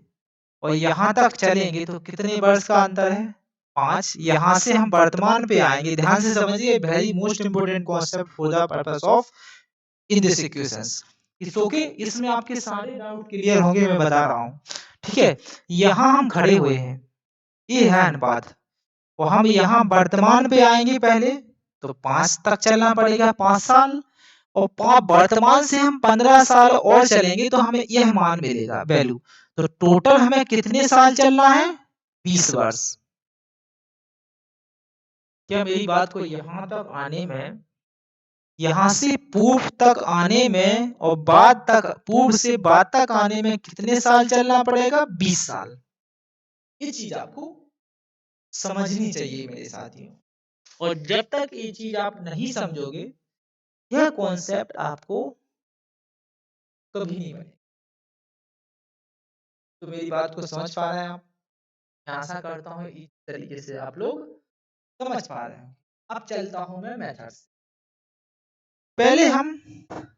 और यहाँ तक चलेंगे तो कितने वर्ष का अंतर है? 5। यहाँ से हम वर्तमान पे आएंगे, ध्यान से समझिए, very most important concept for the purpose of in this equations. Okay, इसमें आपके सारे डाउट क्लियर होंगे, मैं बता रहा हूँ। ठीक है, यहाँ हम खड़े हुए हैं, ये है अनुपात, और हम यहाँ वर्तमान पे आएंगे पहले, तो 5 तक चलना पड़ेगा, 5 साल, और वर्तमान से हम 15 साल और चलेंगे तो हमें यह मान मिलेगा, वैल्यू। तो टोटल हमें कितने साल चलना है? 20 वर्ष। क्या मेरी बात को यहाँ तक आने में, यहाँ से पूर्व तक आने में और पूर्व से बाद तक आने में कितने साल चलना पड़ेगा? 20 साल। ये चीज आपको समझनी चाहिए मेरे साथियों, और जब तक ये चीज आप नहीं समझोगे, यह कॉन्सेप्ट आपको कभी नहीं बने। तो मेरी बात को समझ पा रहे हैं आप? मैं आशा करता हूँ इस तरीके से आप लोग समझ पा रहे हैं। अब चलता हूं मैं मेथड से। पहले हम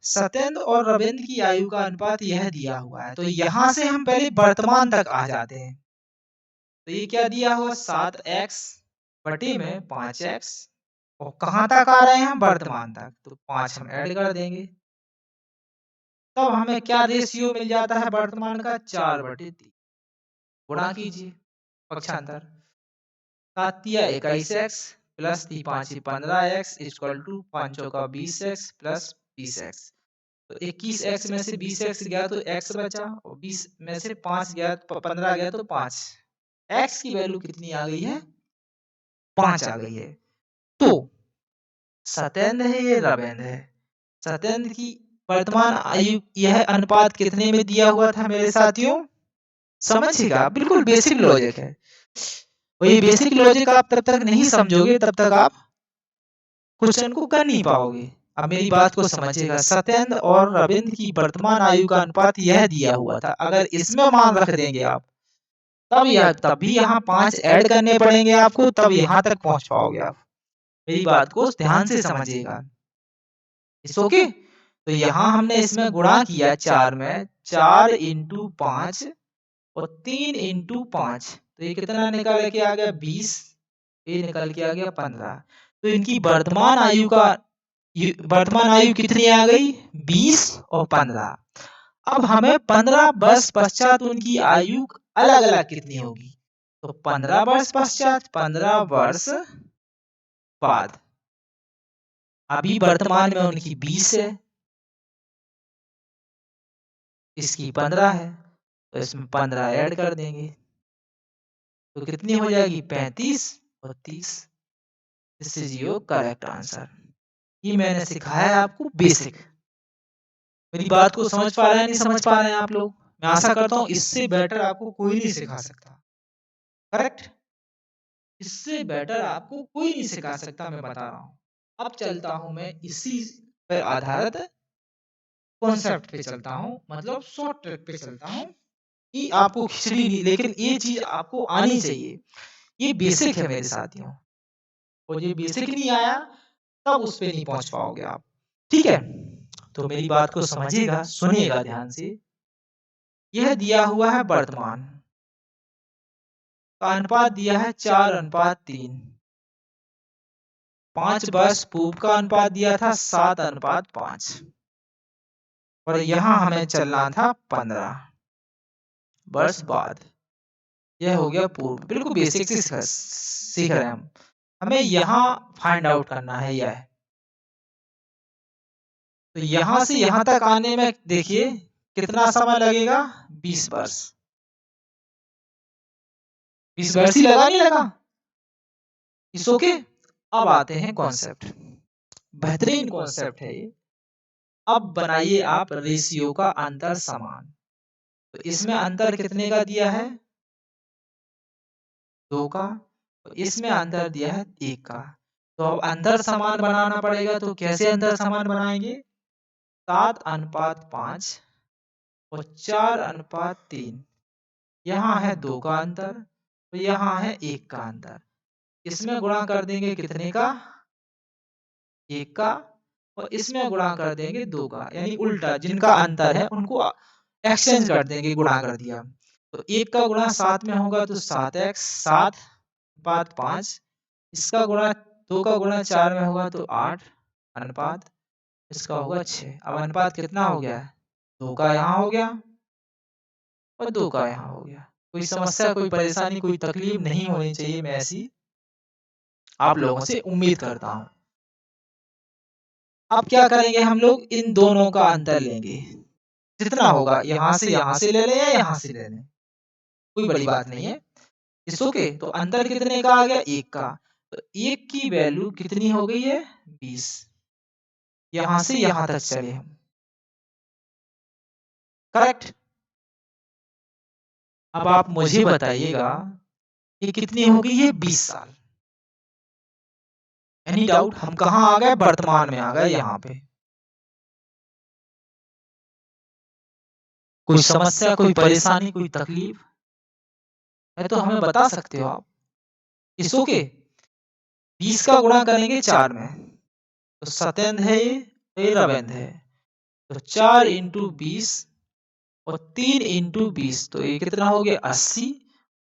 सत्येंद्र और रविंद्र की आयु का अनुपात यह दिया हुआ है, तो यहाँ से हम पहले वर्तमान तक आ जाते हैं। तो ये क्या दिया हुआ? 7x बटे में 5x, और कहाँ तक आ रहे हैं हम? वर्तमान तक, तो 5 हम ऐड कर देंगे, तब हमें क्या रेशियो मिल जाता है वर्तमान का? 4/3। गुणा कीजिए पक्षांतर, 7×21x plus 5 15x equal to 5 का 20x प्लस 20x। तो 21x में से 20x गया तो x बचा, और 20 में से 5 गया, 15 गया तो 5। x की वैल्यू कितनी आ गई है? 5 आ गई है। तो सत्येंद्र है, ये रविंद्र है। सत्येंद्र की वर्तमान आयु, यह अनुपात कितने में दिया हुआ था मेरे साथियों? समझिएगा, बिल्कुल बेसिक लॉजिक है। और ये बेसिक लॉजिक आप तब तक नहीं समझोगे, तब तक आप क्वेश्चन को कर नहीं पाओगे। अब मेरी बात को समझिएगा, सत्येंद्र और रविंद्र की वर्तमान आयु का अनुपात यह दिया हुआ था। अगर इसमें मान रख देंगे आप, तब भी यहाँ 5 ऐड करने पड़ेंगे आपको, तब यहाँ तक पहुँच पाओगे आप। मेरी बात को ध्यान से समझिएगा। It's okay? तो यहाँ हमने इसमें गुणा किया 4 में, 4 इंटू 5 और 3 इंटू 5, तो ये कितना निकल के आ गया 20, ये निकल के आ गया 15। तो इनकी वर्तमान आयु कितनी आ गई? 20 और 15। अब हमें 15 वर्ष पश्चात उनकी आयु अलग अलग कितनी होगी? तो 15 वर्ष पश्चात, 15 वर्ष बाद। अभी वर्तमान में उनकी 20 है, इसकी 15 है, तो इसमें 15 ऐड कर देंगे, तो कितनी हो जाएगी? 35 और 30। This is your correct answer. ये मैंने सिखाया है आपको बेसिक। मेरी बात को समझ पा रहे हैं, नहीं समझ पा रहे हैं आप लोग? मैं आशा करता हूँ इससे बेटर आपको कोई नहीं सिखा सकता। करेक्ट? इससे बेटर आपको कोई नहीं सिखा सकता, मैं बता रहा हूँ। अब चलता हूँ मैं इसी पर आधारित कॉन्सेप्ट पे चलता हूँ, मतलब शॉर्ट ट्रिक पे चलता हूँ कि आपको खिचड़ी नहीं, लेकिन ये चीज आपको आनी चाहिए। ये बेसिक है मेरे साथियों, और ये बेसिक नहीं आया तब उस पे नहीं पहुंच पाओगे आप। ठीक है? तो मेरी बात को समझिएगा, सुनिएगा ध्यान से। यह दिया हुआ है वर्तमान का अनुपात, दिया है 4:3। 5 वर्ष पूर्व का अनुपात दिया था 7:5, और यहाँ हमें चलना था 15 वर्ष बाद। यह हो गया पूर्व, बिल्कुल बेसिक से सीख रहे हैं हम। हमें यहाँ फाइंड आउट करना है यह। तो यहाँ से यहाँ तक आने में देखिए कितना समय लगेगा? 20 वर्ष। 20 वर्ष ही लगा, नहीं लगा? इस ओके? अब आते हैं कॉन्सेप्ट। बेहतरीन कॉन्सेप्ट है ये। अब बनाइए आप रेशियो का अंतर समान। तो इसमें अंतर कितने का दिया है? 2 का। तो इसमें अंतर दिया है 1 का। तो अब अंतर समान बनाना पड़ेगा, तो कैसे अंतर समान बनाएंगे? 7:5 और 4:3। यहाँ है 2 का अंतर, तो यहाँ है 1 का अंतर। इसमें गुणा कर देंगे कितने का? 1 का, और इसमें गुणा कर देंगे 2 का, यानी उल्टा, जिनका अंतर है उनको एक्सचेंज कर देंगे, गुणा कर दिया। तो 1 का गुणा 7 में होगा तो 7x, 7:5। इसका गुणा 2 का गुणा 4 में होगा तो 8 अनुपात, इसका होगा 6। अब अनुपात कितना हो गया? 2 का यहाँ हो गया और 2 का यहाँ हो गया। कोई समस्या, कोई परेशानी, कोई तकलीफ नहीं होनी चाहिए, मैं ऐसी आप लोगों से उम्मीद करता हूँ। अब क्या करेंगे हम लोग? इन दोनों का अंतर लेंगे, जितना होगा यहाँ से ले लें या यहाँ से ले लें, कोई बड़ी बात नहीं है। It's okay. तो अंतर कितने का आ गया? 1 का। तो 1 की वैल्यू कितनी हो गई है? 20। यहाँ से यहाँ तक चले हम। करेक्ट? अब आप मुझे बताइएगा ये कितनी हो गई है? 20 साल। Any doubt? हम कहाँ आ गए? वर्तमान में आ गए यहाँ पे। कोई समस्या, कोई परेशानी, कोई तकलीफ है तो हमें बता सकते हो आप। It's okay. 20 का गुणा करेंगे 4 में, तो सतेंद है, ये रवेंद है। तो 4 इंटू 20 और 3 इंटू 20, तो ये कितना हो गया? 80।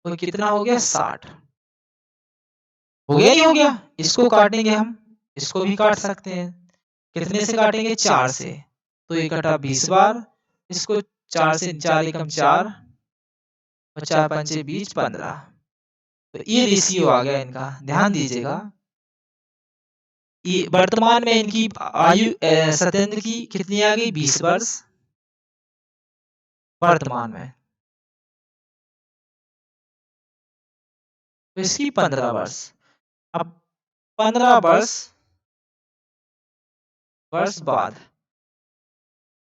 और कितना हो गया? 60। हो गया, नहीं हो गया? इसको काटेंगे हम, इसको भी काट सकते हैं। कितने से काटेंगे? 4 से। तो ये कटा 20 बार, इसको 4 से, 4 एकम 4 और 4 पंचे 20, 15। तो ये रेशियो आ गया इनका, ध्यान दीजिएगा। ये वर्तमान में इनकी आयु सत्येंद्र की कितनी आ गई? 20 वर्ष वर्तमान में, तो इसकी 15 वर्ष। अब 15 वर्ष बाद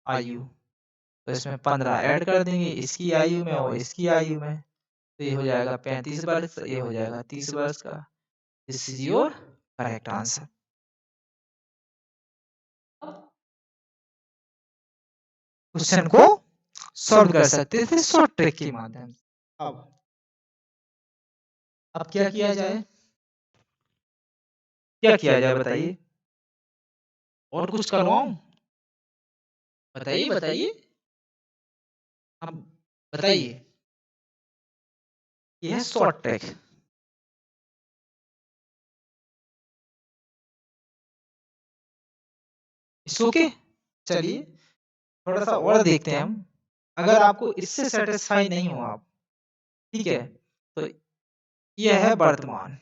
आयु, तो इसमें 15 ऐड कर देंगे, इसकी आयु में और इसकी आयु में, तो ये हो जाएगा 35 वर्ष, ये हो जाएगा 30 वर्ष का। This is your correct answer. Question को सॉल्व कर सकते थे शॉर्ट ट्रिक के माध्यम से। अब अब क्या किया जाए? क्या किया जाए बताइए? और कुछ करवाऊँ? बताइए, बताइए। अब बताइए। ये है शॉर्ट ट्रैक। It's okay. चलिए थोड़ा-सा और देखते हैं हम। अगर आपको इससे सैटिस्फाई नहीं हो आप, ठीक है? तो ये है वर्तमान।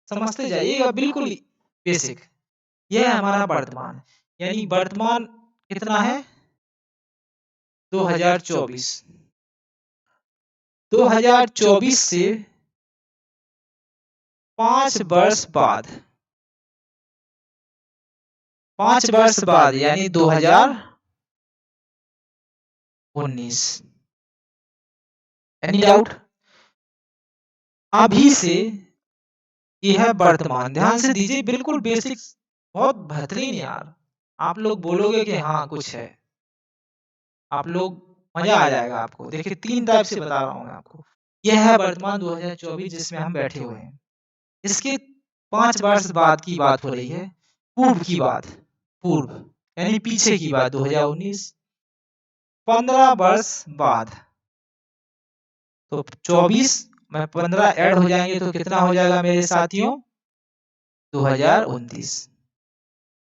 समझते जाइएगा बिल्कुल बेसिक। ये है हमारा वर्तमान। यानी वर्तमान कितना है? 2024। 2024 से 5 वर्ष बाद, 5 वर्ष बाद यानी 2019। Any doubt? अभी से ये है वर्तमान। ध्यान से दीजिए बिल्कुल बेसिक, बहुत बेहतरीन यार। आप लोग बोलोगे कि हाँ कुछ है। आप लोग मजा आ जाएगा आपको। देखिए 3 टाइप से बता रहा हूँ मैं आपको। यह है वर्तमान 2024 जिसमें हम बैठे हुए हैं। इसके 5 वर्ष बाद की बात हो रही है। पूर्व की बात, पूर्व यानी पीछे की बात 2019। 15 वर्ष बाद, तो 24 में 15 ऐड हो जाएंगे तो कितना हो जाएगा मेरे साथियों? 2029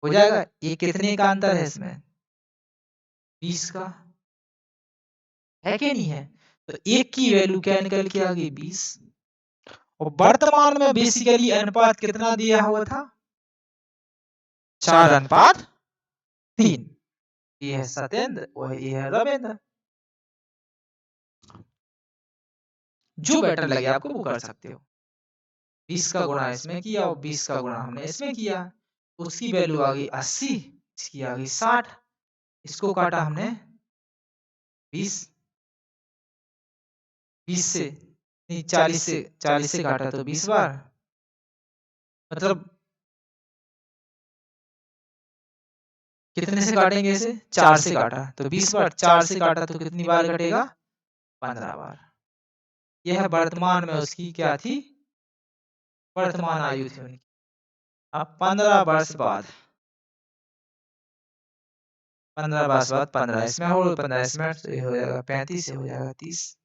हो जाएगा। ये कितने का अंतर है इसमें? 20 का है कि नहीं है? तो एक की वैल्यू क्या निकल के आ गई? 20। और वर्तमान में बेसिकली अनुपात कितना दिया हुआ था? 4:3। ये है सत्येंद्र और ये है रविंद्र। जो बेटर लगे आपको वो कर सकते हो। 20 का गुणा इसमें किया और 20 का गुणा हमने इसमें किया, उसकी वैल्यू आ गई 80, इसकी आ गई 60। इसको काटा हमने 20, 20 से नहीं 40 से काटा तो 20 बार, मतलब कितने से काटेंगे इसे? 4 से काटा तो 20 बार, 4 से काटा तो कितनी बार कटेगा? 15 बार। यह वर्तमान में उसकी क्या थी? वर्तमान आयु थी उनकी। अब 15 वर्ष बाद, 15 वर्ष बाद 15 इसमें और 15 इसमें तो ये हो जाएगा 35 से हो जाएगा 30।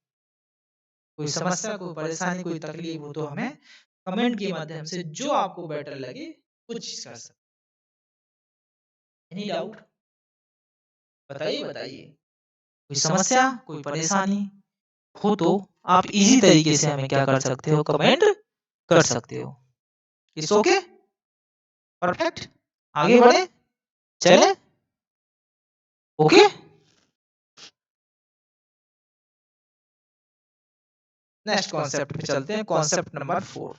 कोई समस्या, कोई परेशानी, कोई तकलीफ हो तो हमें कमेंट के माध्यम से जो आपको बेटर लगे कुछ कर सकते। Any doubt? बताइए, बताइए। कोई समस्या, कोई परेशानी हो तो आप इजी तरीके से हमें क्या कर सकते हो? कमेंट कर सकते हो। It's okay? परफेक्ट। आगे बढ़े, चले? ओके? नेक्स्ट कॉन्सेप्ट पे चलते हैं। Concept number 4।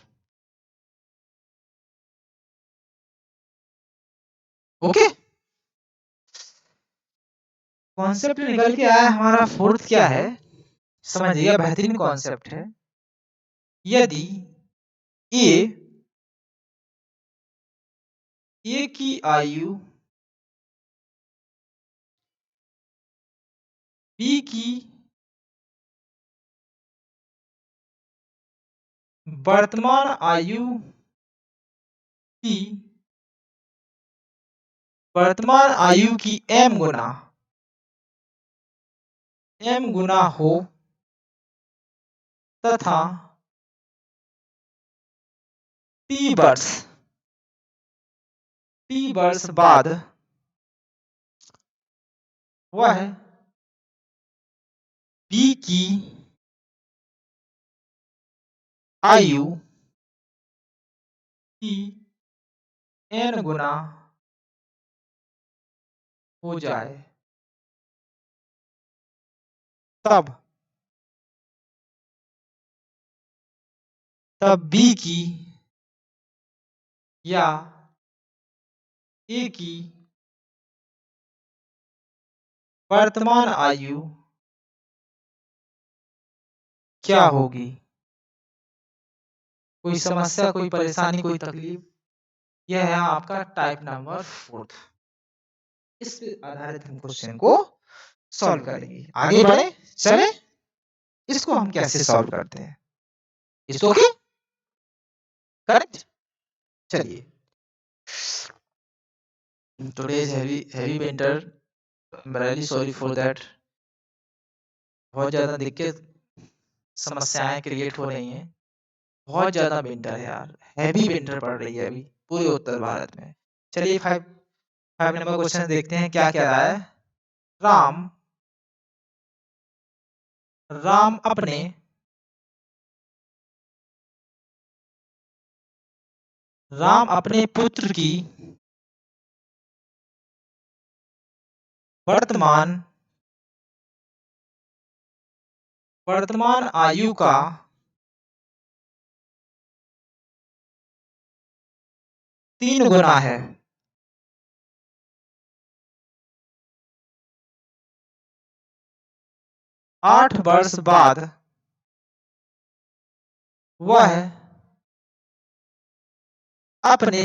ओके? कॉन्सेप्ट निकल के आया हमारा फोर्थ। क्या है समझिएगा, बेहतरीन कॉन्सेप्ट है। यदि ए की आयु बी की वर्तमान आयु की m गुना हो तथा टी वर्ष बाद वह बी की आयु की n गुना हो जाए, तब बी की या ए की वर्तमान आयु क्या होगी? कोई समस्या, कोई परेशानी, कोई तकलीफ? यह है आपका टाइप नंबर 4। इस पे आधारित हम क्वेश्चन को सॉल्व करेंगे। आगे बढ़े, चले? इसको हम कैसे सॉल्व करते हैं? It's okay, correct. चलिए, today's heavy heavy winter, really sorry for that. बहुत ज़्यादा दिक्कत, समस्याएं क्रिएट हो रही हैं। बहुत ज़्यादा विंटर है यार, हैवी विंटर पड़ रही है अभी पूरे उत्तर भारत में। चलिए, फाइव फाइव नंबर क्वेश्चन देखते हैं क्या कह रहा है। राम राम अपने राम अपने पुत्र की वर्तमान वर्तमान आयु का 3 गुना है। 8 वर्ष बाद वह अपने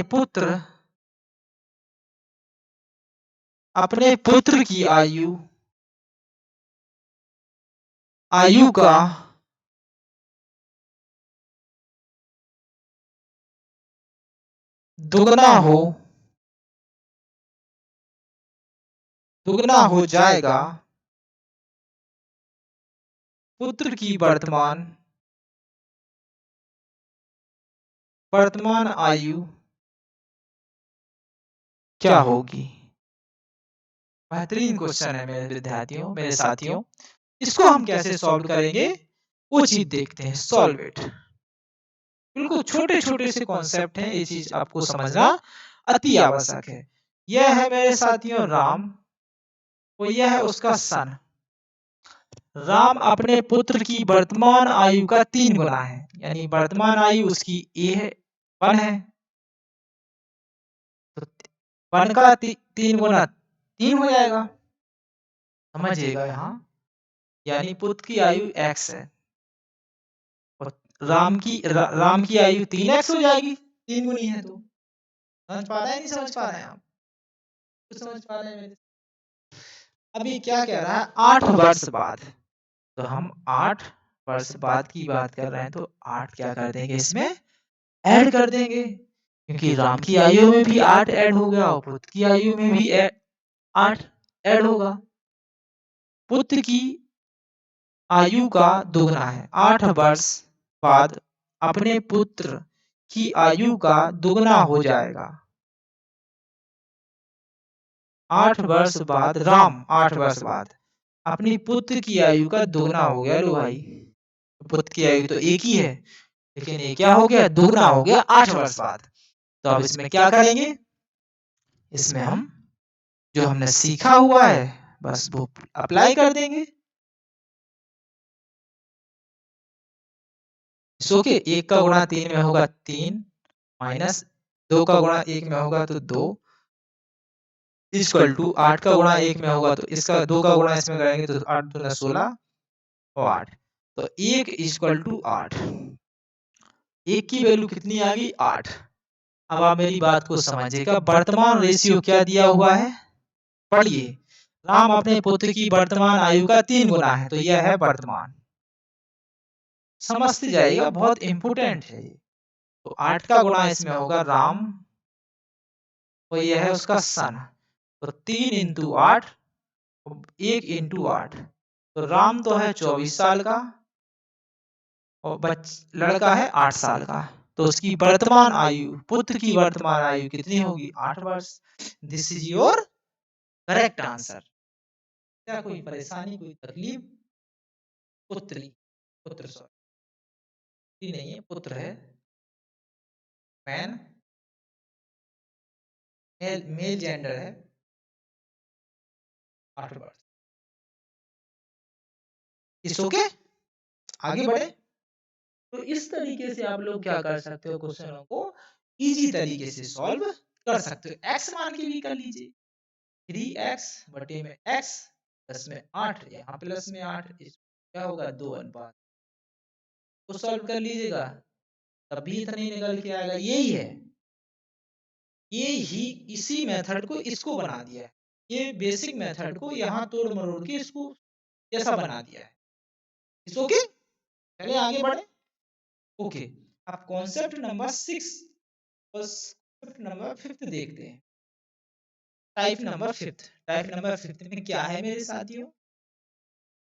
पुत्र की आयु आयु का दुगना हो जाएगा। पुत्र की वर्तमान आयु क्या होगी? बेहतरीन क्वेश्चन है मेरे विद्यार्थियों, मेरे साथियों। इसको हम कैसे सॉल्व करेंगे वो चीज देखते हैं। Solve it. बिल्कुल छोटे छोटे से कॉन्सेप्ट हैं, ये चीज आपको समझना अति आवश्यक है। यह है मेरे साथियों राम, और यह है उसका सन। राम अपने पुत्र की वर्तमान आयु का 3 गुना है, यानी वर्तमान आयु उसकी ए है, 1 है, तो 1 का 3 गुना 3 हो जाएगा। समझिएगा यहाँ, यानी पुत्र की आयु x है और राम की आयु 3x हो जाएगी, 3 गुनी है। तो समझ पा रहे हैं, नहीं समझ पा रहे हैं आप? कुछ समझ पा रहे हैं मेरे? अभी क्या कह रहा है, 8 वर्ष बाद। तो हम 8 वर्ष बाद की बात कर रहे हैं, तो 8 क्या कर देंगे, इसमें ऐड कर देंगे, क्योंकि राम की आयु में भी 8 ऐड हो गया और पुत्र की आयु में भी 8 ऐड होगा। पुत्र की आयु का दुगना है। 8 वर्ष बाद अपने पुत्र की आयु का दुगना हो जाएगा। 8 वर्ष बाद राम 8 वर्ष बाद अपनी पुत्र की आयु का दुगना हो गया। लो भाई, पुत्र की आयु तो एक ही है, लेकिन ये क्या हो गया, दुगना हो गया 8 वर्ष बाद। तो अब इसमें क्या करेंगे, इसमें हम जो हमने सीखा हुआ है बस वो अप्लाई कर देंगे। सो के 1 का गुणा 3 में होगा 3, माइनस 2 का गुणा 1 में होगा तो 2, इक्वल टू 8 का गुणा 1 में होगा तो इसका 2 का गुणा इसमें करेंगे तो 8 दूना 16 और 8, तो 1 इक्वल टू 8। 1 की वैल्यू कितनी आ गई, 8। अब आप मेरी बात को समझिएगा, वर्तमान रेशियो क्या दिया हुआ है, पढ़िए। राम अपने पुत्र की वर्तमान आयु का 3 गुना है, तो यह है वर्तमान। समझते जाइएगा, बहुत इंपोर्टेंट है ये। तो 8 का गुणा इसमें होगा राम और यह है उसका सन, तो 3 इंटू 8, 1 इंटू 8, तो राम तो है 24 साल का और लड़का है 8 साल का, तो उसकी वर्तमान आयु, पुत्र की वर्तमान आयु कितनी होगी, 8 वर्ष। This is your correct answer. क्या कोई परेशानी, कोई तकलीफ? पुत्र सॉरी नहीं है, पुत्र है, मैन, मेल जेंडर है, 8 वर्ष। इट्स ओके, आगे बढ़े। तो इस तरीके से आप लोग क्या कर सकते हो, क्वेश्चनों को इजी तरीके से सॉल्व कर सकते हो। एक्स मान के भी कर लीजिए, 3x बटे में x प्लस में 8, यहाँ प्लस में 8, क्या होगा, 2 अनुपात, तो सॉल्व कर लीजिएगा, तब भी इतना ही निकल के आएगा। यही है, ये ही इसी मेथड को इसको बना दिया है, ये बेसिक मेथड को यहाँ तोड़ मरोड़ के इसको ऐसा बना दिया है। इट्स ओके, चलिए आगे बढ़े। ओके, अब कॉन्सेप्ट नंबर 6 और कॉन्सेप्ट नंबर 5 देखते हैं। टाइप नंबर 5 में क्या है मेरे साथियों?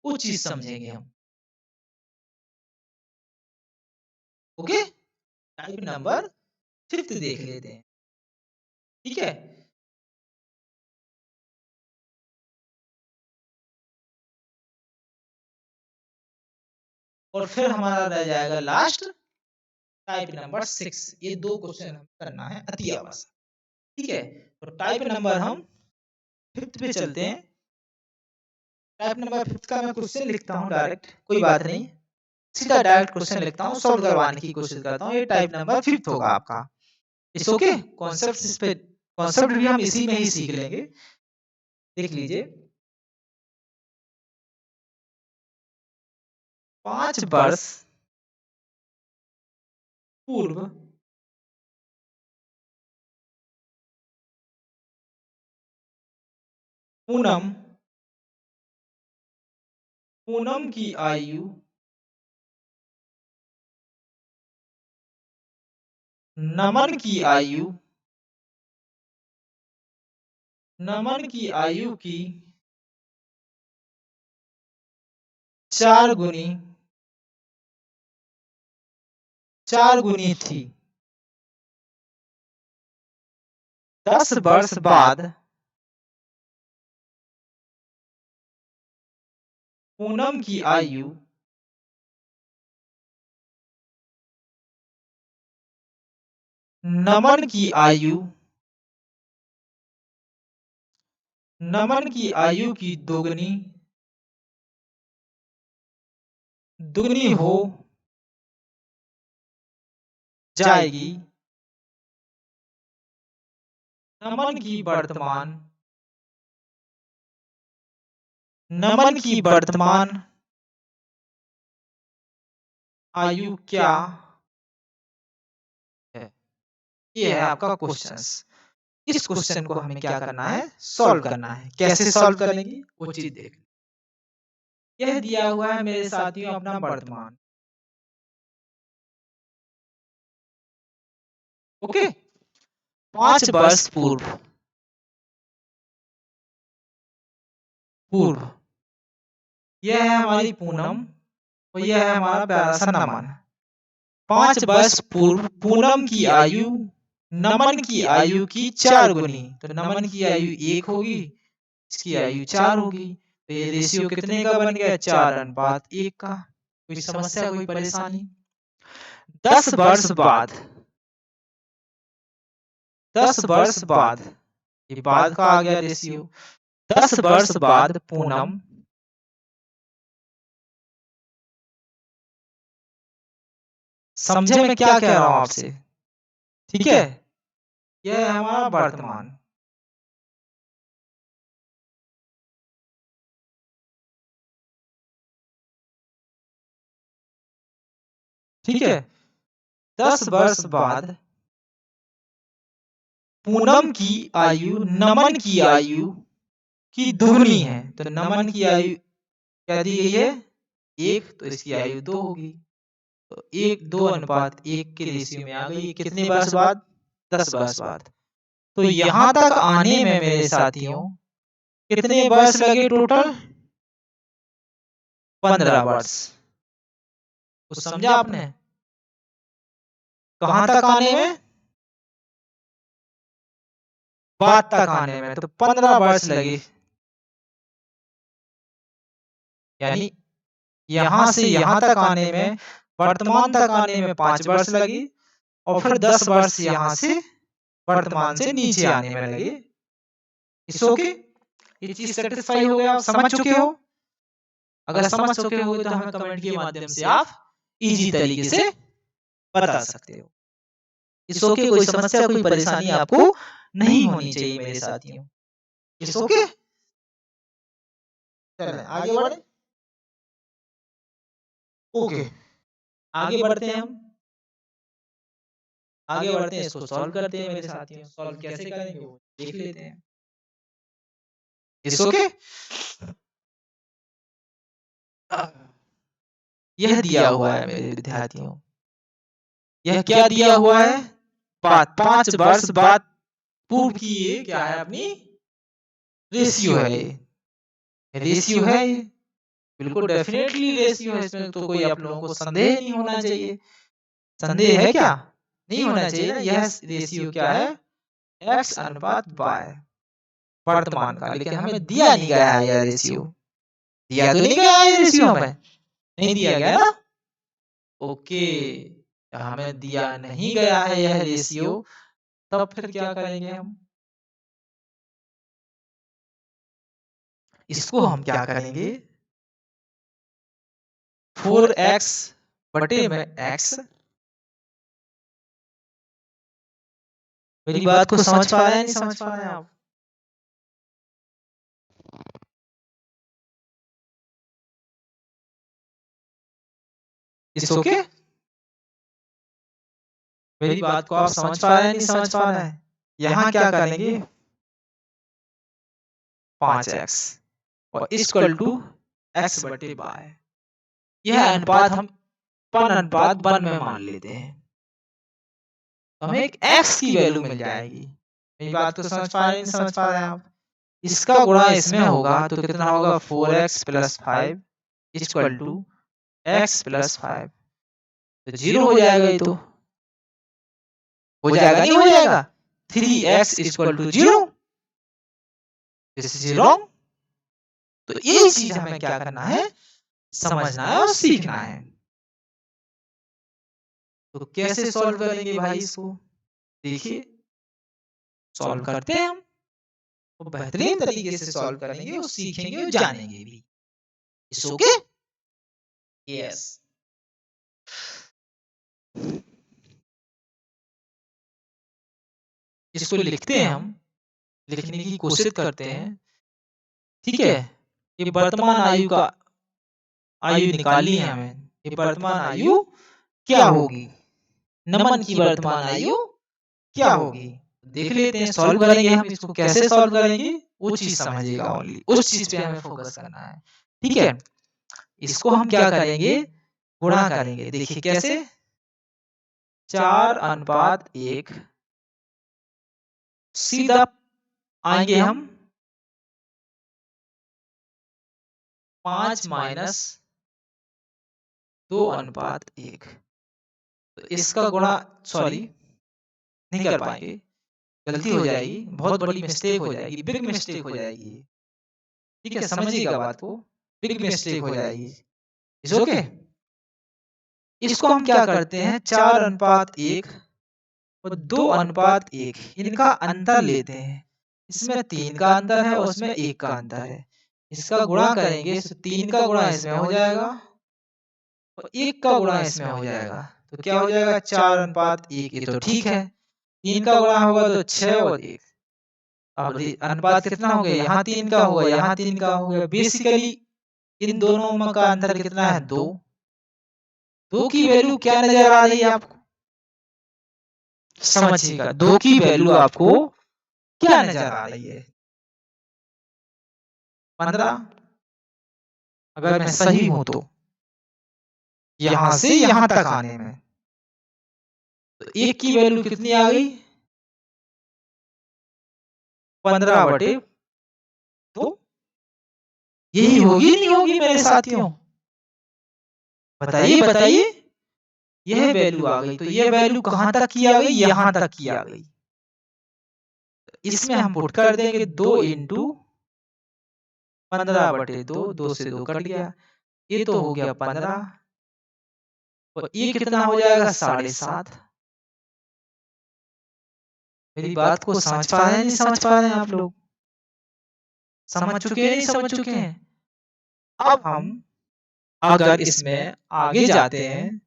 वो चीज़ समझेंगे हम। ओके? टाइप नंबर 5 देख लेते हैं। ठीक है? और फिर हमारा रह जाएगा लास्ट टाइप नंबर 6। ये 2 क्वेश्चन हमें करना है अति आवश्यक। ठीक है? तो टाइप नंबर हम 5 पे चलते हैं। टाइप नंबर 5 का मैं क्वेश्चन लिखता हूँ डायरेक्ट, कोई बात नहीं। सीधा डायरेक्ट क्वेश्चन लिखता हूँ, सॉल्व करवाने की कोशिश करता हूँ। ये टाइप नंबर 5 होगा आपका। It's okay? कॉन्सेप्ट इस पे कॉन्सेप्ट भी हम इसी में ही सीख लेंगे। देख लीजिए। 5 वर्ष पूर्व पूनम पूनम की आयु नमन की आयु नमन की आयु की 4 गुनी 4 गुनी थी। 10 वर्ष बाद पूनम की आयु नमन की आयु नमन की आयु की दोगुनी दुगनी हो जाएगी। नमन नमन की वर्तमान आयु क्या है? ये है आपका क्वेश्चंस। इस क्वेश्चन को हमें क्या करना है? सॉल्व करना है। कैसे सॉल्व करेंगे? वो चीज देख। यह दिया हुआ है मेरे साथियों अपना वर्तमान। ओके? 5 वर्ष पूर्व पूर्व यह है हमारी पूनम और यह है हमारा प्यारा सा नमन। 5 वर्ष पूर्व पूनम की आयु नमन की आयु की 4 गुनी। तो नमन की आयु 1 होगी, इसकी आयु 4 होगी। तो ये रेशियो कितने का बन गया? 4:1 का। कोई समस्या, कोई परेशानी? 10 वर्ष बाद 10 वर्ष बाद ये बाद का आ गया रेशियो। 10 वर्ष बाद पूनम समझे मैं क्या कह रहा हूं आपसे? ठीक है? यह है हमारा वर्तमान। ठीक है? 10 वर्ष बाद पूनम की आयु नमन की आयु की दुगनी है। तो नमन की आयु क्या दी गई है? 1, तो इसकी आयु 2 होगी। तो 1:2:1 के रेशियो में आ गई। कितने वर्ष बाद? 10 वर्ष बाद। तो यहां तक आने में मेरे साथियों कितने वर्ष लगे टोटल? 15 वर्ष। कुछ समझा आपने? कहां तक आने में? बाद तक आने में। तो 15 वर्ष लगे। यानी यहां से यहां तक आने में, वर्तमान तक आने में 5 वर्ष लगे और फिर 10 वर्ष यहां से वर्तमान से नीचे आने में लगे। It's okay? ये चीज सेटिस्फाई हो गया? आप समझ चुके हो? अगर समझ चुके हो तो हमें कमेंट के माध्यम से आप इजी तरीके से बता सकते हो। It's okay? कोई समस्या, कोई परेशानी आपको नहीं होनी चाहिए मेरे साथियों। It's okay? चलें आगे बढ़े। ओके, आगे बढ़ते हैं हम। आगे बढ़ते हैं, इसको सॉल्व करते हैं मेरे साथियों। सॉल्व कैसे करेंगे वो देख लेते हैं। It's okay? यह दिया हुआ है मेरे विद्यार्थियों। यह क्या दिया हुआ है, बात 5 वर्ष बाद प्रूव की ये क्या है, अपनी रेशियो है, ये रेशियो है, ये बिल्कुल डेफिनेटली रेशियो है, इसमें तो कोई आप लोगों को संदेह नहीं होना चाहिए। संदेह है क्या, नहीं होना चाहिए ना। यह रेशियो क्या है, x अनुपात y वर्तमान का, लेकिन हमें दिया नहीं गया है यह रेशियो, दिया तो नहीं गया है रेशियो, हमें नहीं दिया गया ना। ओके, हमें दिया नहीं गया है यह रेशियो, तब फिर क्या करेंगे हम, इसको हम क्या करेंगे, 4x बटे में x। मेरी बात को समझ पा रहे हैं, नहीं समझ पा रहे हैं आप? इट्स ओके, मेरी बात को आप समझ पा रहे हैं, नहीं समझ पा रहे हैं? यहाँ क्या करेंगे, 5x और इक्वल टू x बटे y, यह अनुपात हम पन अनुपात 1 में मान लेते हैं, तो हमें एक x की वैल्यू मिल जाएगी। मेरी बात को समझ पा रहे हैं, नहीं समझ पा रहे हैं आप? इसका गुणा इसमें होगा तो कितना होगा, 4x plus 5 equal to x plus 5, तो 0 हो जाएगा, ये तो हो जाएगा, नहीं हो जाएगा, 3x equal to 0, this is wrong. तो ये चीज हमें क्या करना है, समझना है और सीखना है। तो कैसे सॉल्व करेंगे भाई इसको, देखिए सॉल्व करते हैं हम, तो बेहतरीन तरीके से सॉल्व करेंगे और सीखेंगे और जानेंगे भी। It's okay, yes. इसको लिखते हैं हम, लिखने की कोशिश करते हैं, ठीक है। ये वर्तमान आयु का आयु निकालनी है हमें, ये वर्तमान आयु क्या होगी, नमन की वर्तमान आयु क्या होगी, देख लेते हैं, सॉल्व करेंगे हम इसको, कैसे सॉल्व करेंगे वो चीज समझिएगा, ओनली उस चीज पे हमें फोकस करना है, ठीक है। इसको हम क्या करेंगे, गुणा करेंगे, देखिए कैसे, 4:1, सीधा आएंगे हम 5 माइनस 2:1, तो इसका गुणा, सॉरी नहीं कर पाएंगे, गलती हो जाएगी, बहुत बड़ी मिस्टेक हो जाएगी, बिग मिस्टेक हो जाएगी, ठीक है, समझिएगा बात को, बिग मिस्टेक हो जाएगी, इज ओके। इसको हम क्या करते हैं, 4:1 और 2:1, इनका अंतर लेते हैं, इसमें 3 का अंतर है और उसमें 1 का अंतर है, इसका गुणा करेंगे तो 3 का गुणा इसमें हो जाएगा और 1 का गुणा इसमें हो जाएगा, तो क्या हो जाएगा, 4:1, ये तो ठीक है, 3 का गुणा होगा तो 6 और 1, अब अनुपात कितना हो गया, यहाँ 3 का होगा, यहाँ 3 का हो गया, बेसिकली इन दोनों में का अंतर कितना है, 2, 2 की वैल्यू क्या नजर आ रही है आपको, समझिएगा, 2 की वैल्यू आपको क्या नजर आ रही है, 15, अगर मैं सही हूं तो यहां से यहां तक आने में, तो 1 की वैल्यू कितनी आ गई, 15/2, यही होगी नहीं होगी मेरे साथियों, बताइए बताइए, यह वैल्यू आ गई, तो यह वैल्यू कहां तक की आ गई, यहां तक की आ गई, इसमें हम पुट कर देंगे 2 इंटू 15/2, 2 से 2 कट गया, ये तो हो गया 15 और ये कितना हो जाएगा, 7.5। मेरी बात को समझ पा रहे हैं, नहीं समझ पा रहे हैं आप लोग, समझ चुके हैं, नहीं समझ चुके हैं? अब हम अगर इसमें आगे जाते हैं,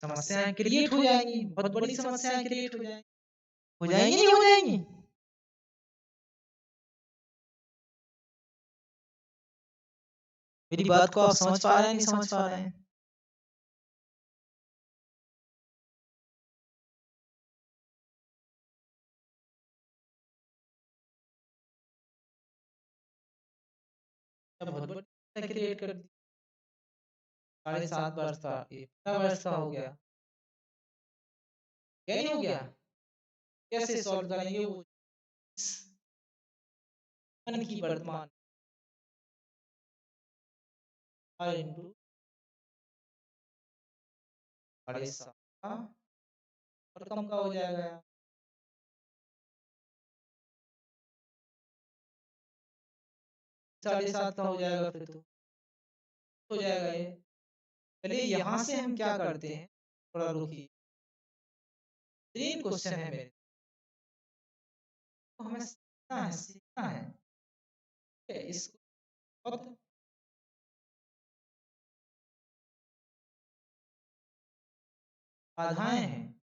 समस्याएं क्रिएट हो जाएंगी, बहुत बड़ी समस्याएं क्रिएट हो जाएंगी, नहीं हो जाएंगी? मेरी बात को आप समझ पा रहे हैं, नहीं समझ पा रहे हैं? बहुत बड़ी समस्या क्रिएट कर दी, 7.5 वर्ष का, 11 वर्ष का हो गया, क्या नहीं हो गया? कैसे सॉल्व करेंगे वो मन की वर्तमान r इंटू साढ़े सात का और कम का हो जाएगा यार। साढ़े सात का हो जाएगा फिर तो हो जाएगा ये। चलिए यहाँ से हम क्या करते हैं, थोड़ा रुकिए। 3 क्वेश्चन है मेरे, तो हमें सीखना है। ठीक है, इसको बहुत बाधाएं हैं,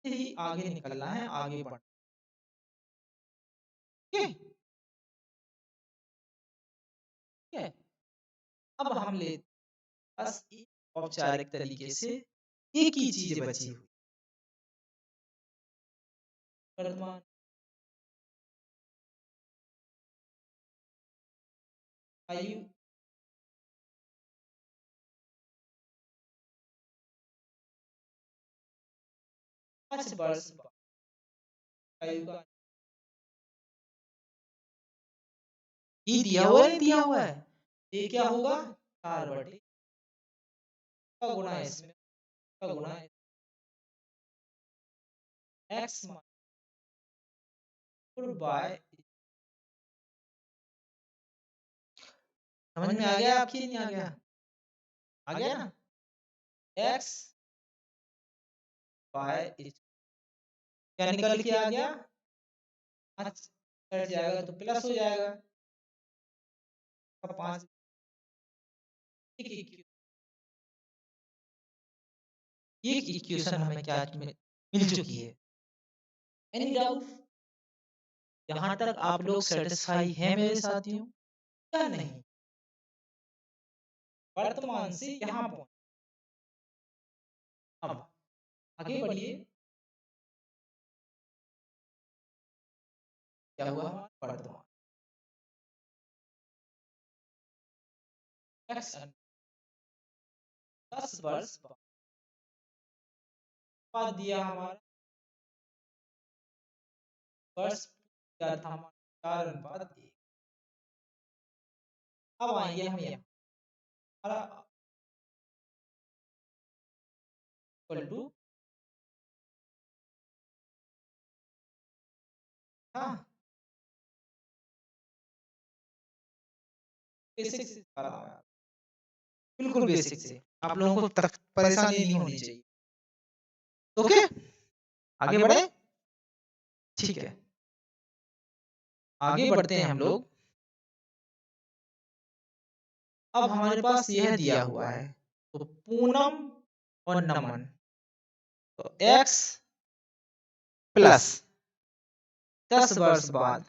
ही आगे निकलना है, आगे बढ़ना। ठीक है, ठीक है। अब हम ले बस एक औपचारिक तरीके से एक ही चीज बची हुई, वर्तमान आयु 5 वर्ष आयु का ये दिया हुआ है, नहीं दिया हुआ है। ये क्या होगा, 4 बटे का गुणा इसमें का गुणा एक्स बाय। समझ में आ गया आपकी, नहीं आ गया? आ गया ना? एक्स बाय क्या निकल के आ गया, 5 कट जाएगा तो प्लस हो जाएगा 5। ये इक्वेशन हमें क्या मिल चुकी है। Any doubt? यहाँ तक आप लोग सेटिस्फाई हैं मेरे साथियों या नहीं? वर्तमान से यहाँ पहुंच, अब आगे बढ़िए। क्या हुआ हमारा वर्तमान एक्स 10 वर्ष बाद दिया हमारा वर्ष क्या था हमारा 4:1। अब आएंगे हम यहाँ हमारा इक्वल टू हाँ बेसिक से कर रहा हूँ यार, बिल्कुल बेसिक से, आप लोगों को परेशानी नहीं होनी चाहिए। ओके, आगे बढ़े। ठीक है, आगे बढ़ते हैं हम लोग। अब हमारे पास यह दिया हुआ है, तो पूनम और नमन, तो x प्लस 10 वर्ष बाद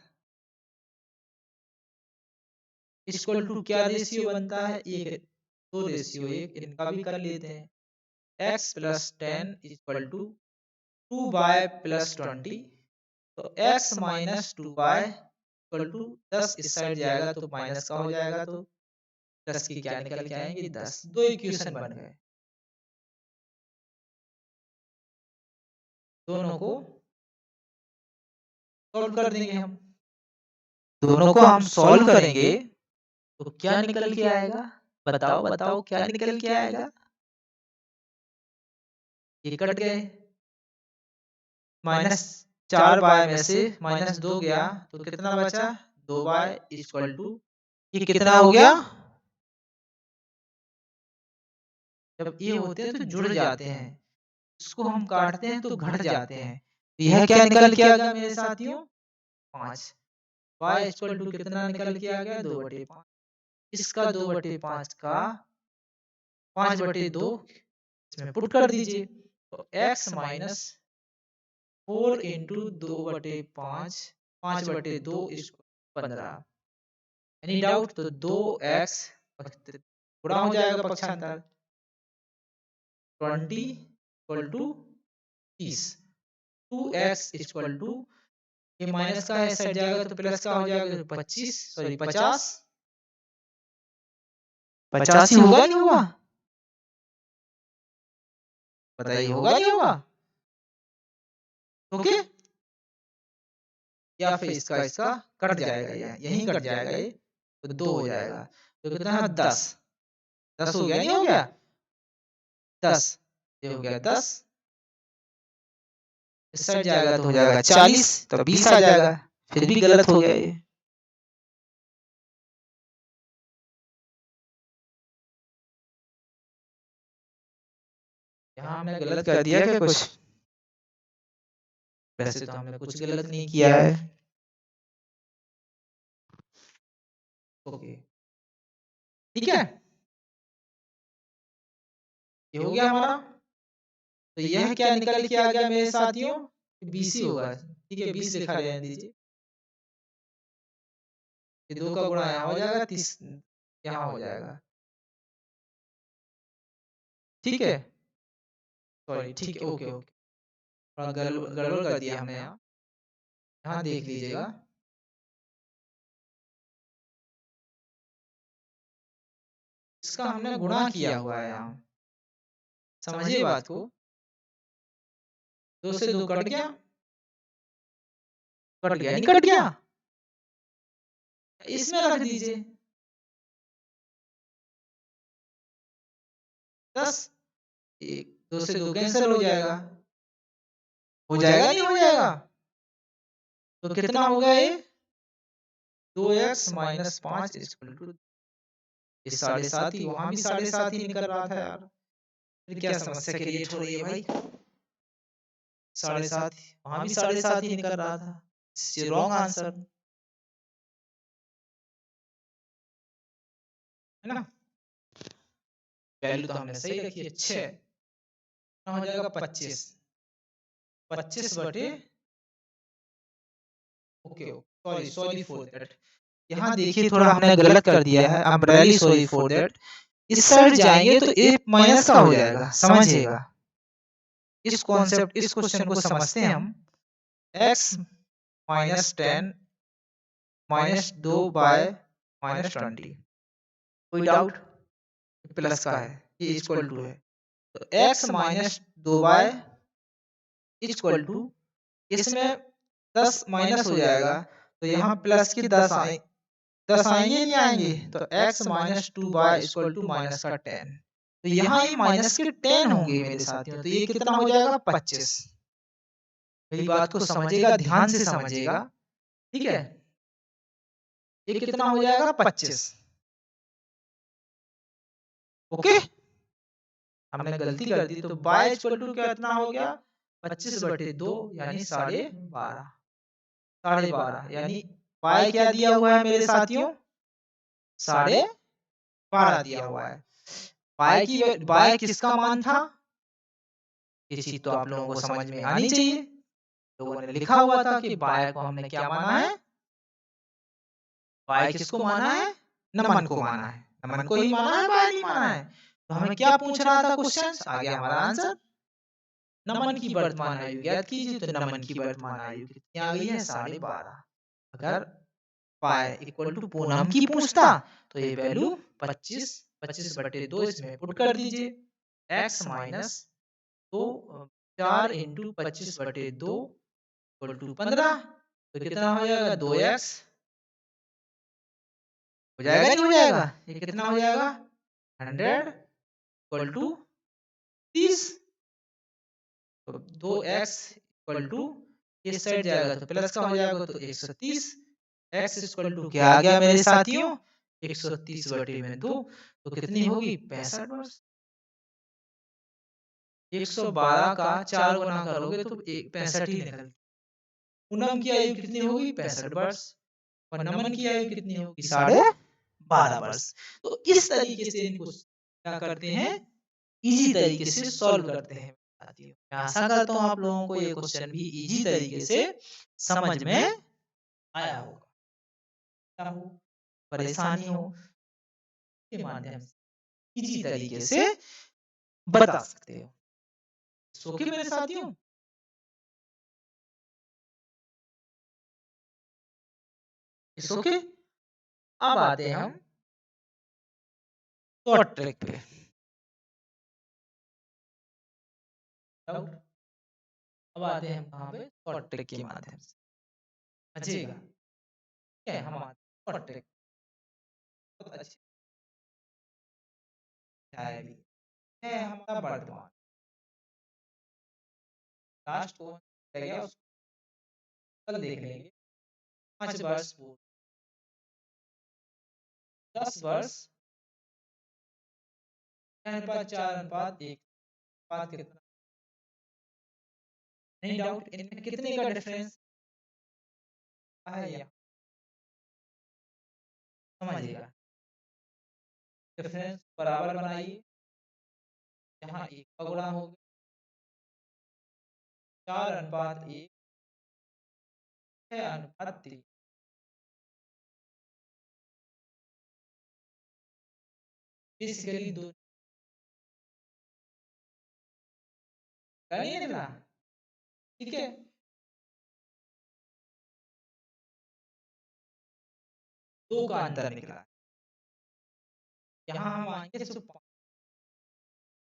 इक्वल टू क्या रेशियो बनता है, एक 2 रेशियो 1, इनका भी कर लेते हैं। x plus 10 equal to 2 by plus 20, तो x minus 2 by equal to 10 इस साइड जाएगा तो माइनस का हो जाएगा, तो 10 की क्या निकल के आएंगे 10। दो इक्वेशन बन गए, दोनों को सॉल्व कर देंगे हम। दोनों को हम सॉल्व करेंगे तो क्या निकल के आएगा, बताओ बताओ क्या निकल के आएगा। ये कट गए, -4 बाय में से -2 गया तो कितना बचा, 2 बाय इक्वल टू ये कितना हो गया। जब ये होते हैं तो जुड़ जाते हैं, इसको हम काटते हैं तो घट जाते हैं। तो यह क्या निकल के आ गया मेरे साथियों, 5। y इक्वल टू कितना निकल के आ गया, 2/5। इसका 2/5 का 5/2 इसमें पुट कर दीजिए, तो x minus 4 into 2/5 5/2 15। Any doubt? तो 2x गुणा हो जाएगा पक्षांतर 20 equal to 30। 2x equal to ये माइनस का है सेट जाएगा तो प्लस का हो जाएगा 25 सॉरी 50। 85 होगा नहीं होगा, बताइए होगा नहीं होगा। ओके, या फिर इसका कट जाएगा, यहीं कट जाएगा ये, तो 2 हो जाएगा। तो कितना है 10, 10 हो गया, नहीं हो गया? 10, ये हो गया 10, इस साइड जाएगा तो हो जाएगा 40, तो 20 आ जाएगा, फिर भी गलत हो गया ये। यहाँ हमने गलत कर दिया क्या कुछ? वैसे तो हमने कुछ गलत नहीं किया है। ओके, ठीक है, ये हो गया हमारा। तो यह क्या निकल के आ गया मेरे साथियों? BC होगा, ठीक है, 20 लिखा रहने दीजिए। ये 2 का गुणा यहाँ हो जाएगा, 30 यहाँ हो जाएगा, ठीक है, सॉरी, ठीक है, ओके ओके, थोड़ा गड़बड़ कर दिया हमने यहाँ, यहाँ देख लीजिएगा। इसका हमने गुणा किया हुआ है यहाँ, समझिए बात को। 2 से 2 कट गया, कट गया, नहीं कट गया? इसमें रख दीजिए 10, 2 से 2 कैंसिल हो जाएगा, हो जाएगा, नहीं हो जाएगा? तो कितना हो गया ये? 2x माइनस 5 इक्वल टू, ये 7.5 ही, वहां भी 7.5 ही निकल रहा था यार, फिर क्या समस्या क्रिएट हो रही है भाई? 7.5, वहां भी 7.5 ही निकल रहा था, रॉन्ग आंसर है ना। वैल्यू तो हमने सही रखी है, 6 हो जाएगा 25, 25 बटे, okay, sorry sorry for that, यहाँ देखिए थोड़ा हमने गलत कर दिया है, I am really sorry for that. इस साइड जाएंगे तो ए माइनस का हो जाएगा, समझिएगा। इस कॉन्सेप्ट, इस क्वेश्चन को समझते हैं हम। x minus 10 minus 2 bye minus 20, कोई डाउट? प्लस का है, ये इक्वल टू है, तो x minus 2 by equal to, इसमें 10 माइनस हो जाएगा, तो यहाँ प्लस की 10 आए, 10 आएंगे नहीं आएंगे, तो x minus 2 by equal to minus का 10, तो यहाँ ये माइनस के 10 होंगे मेरे साथियों, तो ये कितना हो जाएगा 25। मेरी बात को समझिएगा, ध्यान से समझिएगा, ठीक है, ये कितना हो जाएगा 25, ओके। हमने गलती कर दी, तो बाय इक्वल टू कितना हो गया 25 बटे 2 यानी 12.5, 12.5, यानी बाय क्या दिया हुआ है मेरे साथियों? 12.5 दिया हुआ है। बाय किसका मान था? ये चीज तो आप लोगों को समझ में आनी चाहिए। लोगों ने लिखा हुआ था कि बाय को हमने क्या माना है? बाय किसको माना है? नमन को माना है, नमन को ही माना है, बाय नहीं माना है। तो हमें क्या पूछ रहा था क्वेश्चन? आ गया हमारा आंसर, नमन की वर्तमान आयु ज्ञात कीजिए, तो नमन की वर्तमान आयु कितनी आ गई है? 12.5। अगर पाई इक्वल टू पूनम की पूछता तो ये वैल्यू 25, 25 बटे 2 इसमें पुट कर दीजिए, x माइनस 2, 4 इंटू 25 बटे 2 इक्वल टू 15, तो कितना हो जाएगा? 2x हो जाएगा, नहीं हो जाएगा? ये कितना हो जाएगा? 100 इक्वल टू 30, तो 2x इक्वल टू, इस साइड जाएगा तो प्लस का हो जाएगा, तो 130, x इक्वल टू क्या आ गया मेरे साथियों? 130 बटे में 2, तो कितनी होगी? 65 वर्ष। 112 का 4 गुना करोगे तो 65 ही निकल। पूनम की आयु कितनी होगी? 65 वर्ष। और नमन की आयु कितनी होगी? 12.5 वर्ष। तो इस तरीके से इनको क्या करते हैं? इजी तरीके से सॉल्व करते हैं साथियों। मैं आशा करता हूँ आप लोगों को ये क्वेश्चन भी इजी तरीके से समझ में आया होगा। क्या हो परेशानी हो के माध्यम से इजी तरीके से बता सकते हो। ओके मेरे साथियों, इट्स ओके। अब आते हैं हम शॉर्ट ट्रिक पे। अब आते हैं हम कहाँ पे? शॉर्ट ट्रिक के माध्यम से समझिएगा। ठीक है, हम आते हैं शॉर्ट ट्रिक, बहुत अच्छी है भी है हमारा वर्तमान। लास्ट को रह गया उसको कल देख लेंगे। 5 वर्ष पूर्व, 10 वर्ष, 6:4:1 बात कितना, नहीं डाउट इनमें कितने का डिफरेंस है या समझिएगा। डिफरेंस बराबर बनाइए, यहाँ 1 का गुणा हो गया 4:1, 6:3। बेसिकली दो नहीं निकला, ठीक है। दो का अंतर निकला, यहाँ हम आएंगे सिर्फ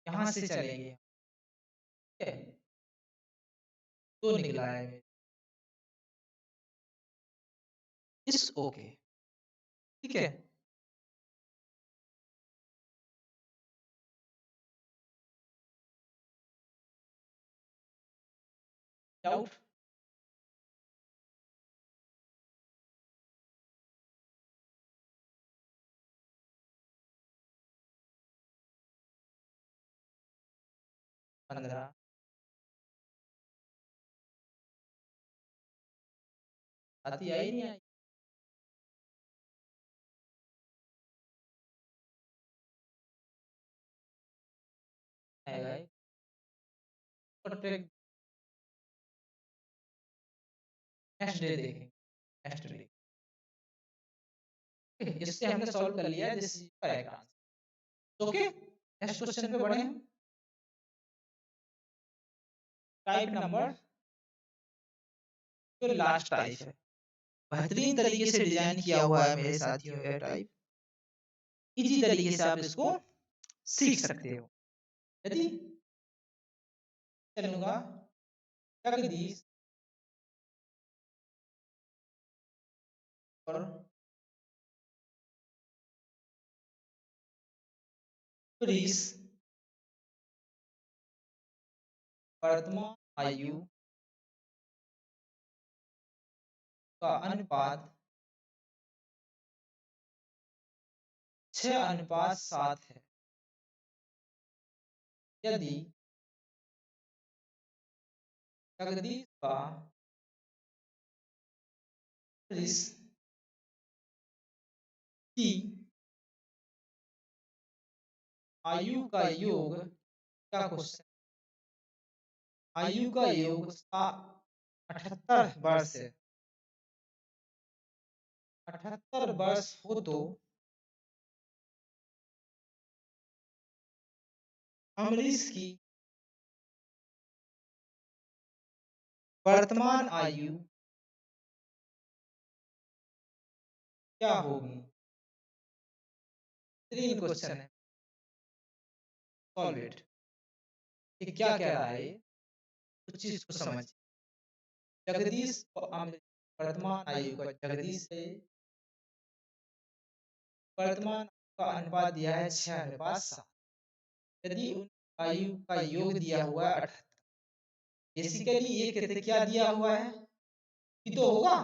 यहाँ से चलेंगे, ठीक है। दो निकला है इस ओके, ठीक है। डाउट, पंद्रह आती आई नहीं आई, आएगा ये। और ट्रिक नेक्स्ट डे देखेंगे, नेक्स्ट डे। इससे हमने सॉल्व कर लिया, this is correct answer. Okay, next question पे बढ़े हम। टाइप नंबर, जो लास्ट टाइप है, बेहतरीन तरीके से डिजाइन किया हुआ है मेरे साथियों। ये टाइप इजी तरीके से आप इसको सीख सकते हो। यदि चलूंगा जगदीश और प्रीस वर्तमान आयु का अनुपात 6:7 है। यदि जगदीश का प्रीस की आयु का योग, क्या क्वेश्चन, आयु का योग 78 वर्ष है, 78 वर्ष हो तो अमरीश की वर्तमान आयु क्या होगी। 3 क्वेश्चन है, सॉल्व इट। ये क्या कह रहा है, कुछ चीज को समझ। जगदीश वर्तमान आयु का, जगदीश से वर्तमान का अनुपात दिया है 6:7। यदि उन आयु का योग दिया हुआ है 78, बेसिकली ये कहते क्या दिया हुआ है कि तो होगा।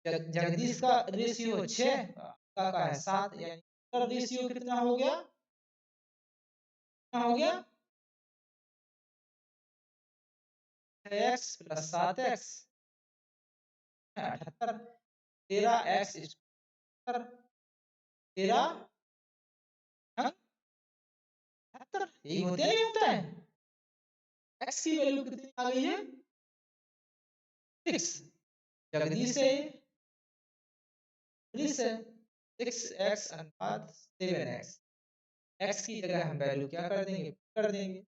जगदीश का रेशियो 6 का है 7, यानी रेशियो कितना हो गया, कितना हो गया 6x + 7x 78, 13x 13 78, यही होते नहीं होता है। x की वैल्यू कितनी आ गई है 6, जगदीश है 6x अनुपात 7x, x की जगह हम वैल्यू क्या कर देंगे, कर देंगे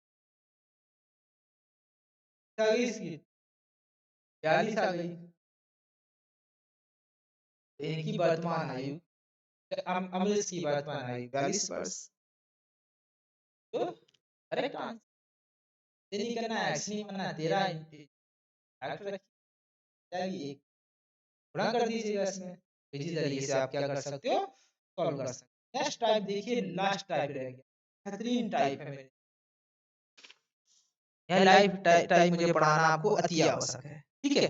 40 की 42 आ गई। इनकी वर्तमान आयु, अमरीश की वर्तमान आयु 42 वर्ष, तो करेक्ट आंसर। नहीं करना है, x नहीं बनना है, 13 फैक्ट रखी जाएगी, एक गुणा कर दीजिएगा इसमें। तो इसी तरीके से आप क्या कर सकते हो, सॉल्व कर सकते हो। नेक्स्ट टाइप देखिए, लास्ट टाइप रह गया, बेहतरीन टाइप है मेरे। यह लाइफ टाइप मुझे पढ़ाना आपको अति आवश्यक है, ठीक है।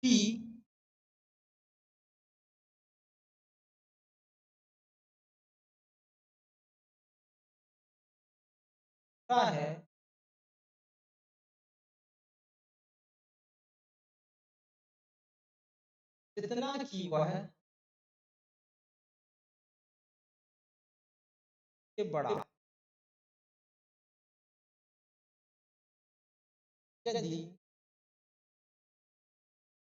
P क्या है, जितना की वह से बड़ा, यदि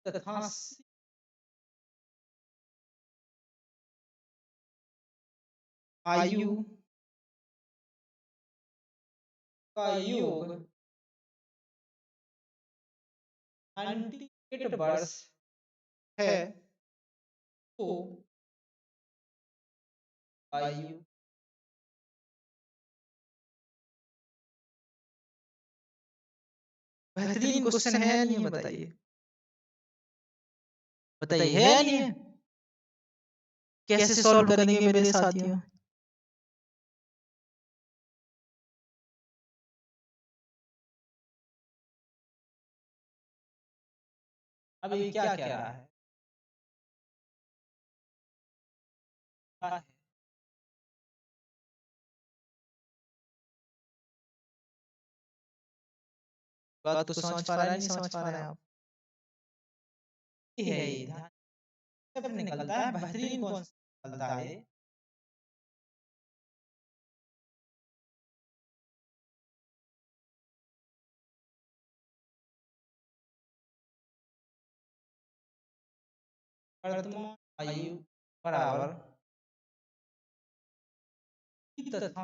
तथा आयु का योग 98 वर्ष है, तो आयु बेहतरीन क्वेश्चन है या नहीं है, बताइए बताइए, है या नहीं है। कैसे सॉल्व करेंगे मेरे साथियों। अब ये क्या कह रहा है, बात तो समझ पा रहे हैं, नहीं समझ पा रहे हैं आप। ये है, ये ध्यान सब निकलता है, बेहतरीन कौन सा निकलता है। वर्तमान आयु बराबर तथा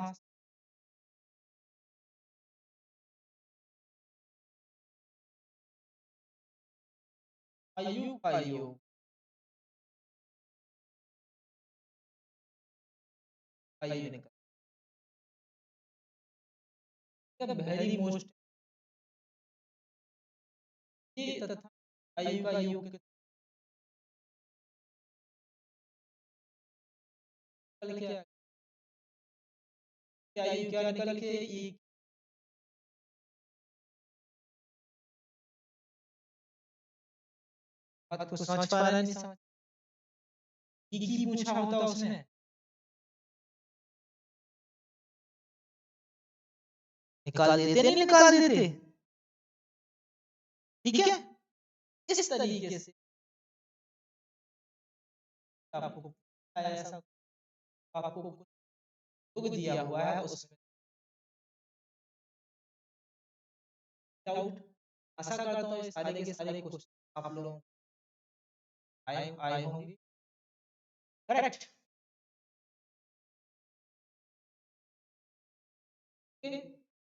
आयु का योग आयु निकल, वेरी मोस्ट, ये तथा आयु का योग निकल के आयु क्या निकल के ये बात को समझ पा रहा है, नहीं समझ। की पूछा होता उसने, निकाल देते, नहीं निकाल देते, ठीक है। इस तरीके से आपको ऐसा आपको बुक दिया हुआ है, उसमें डाउट, आशा करता हूँ ये सारे के सारे क्वेश्चन आप लोग आए आए होंगे, करेक्ट।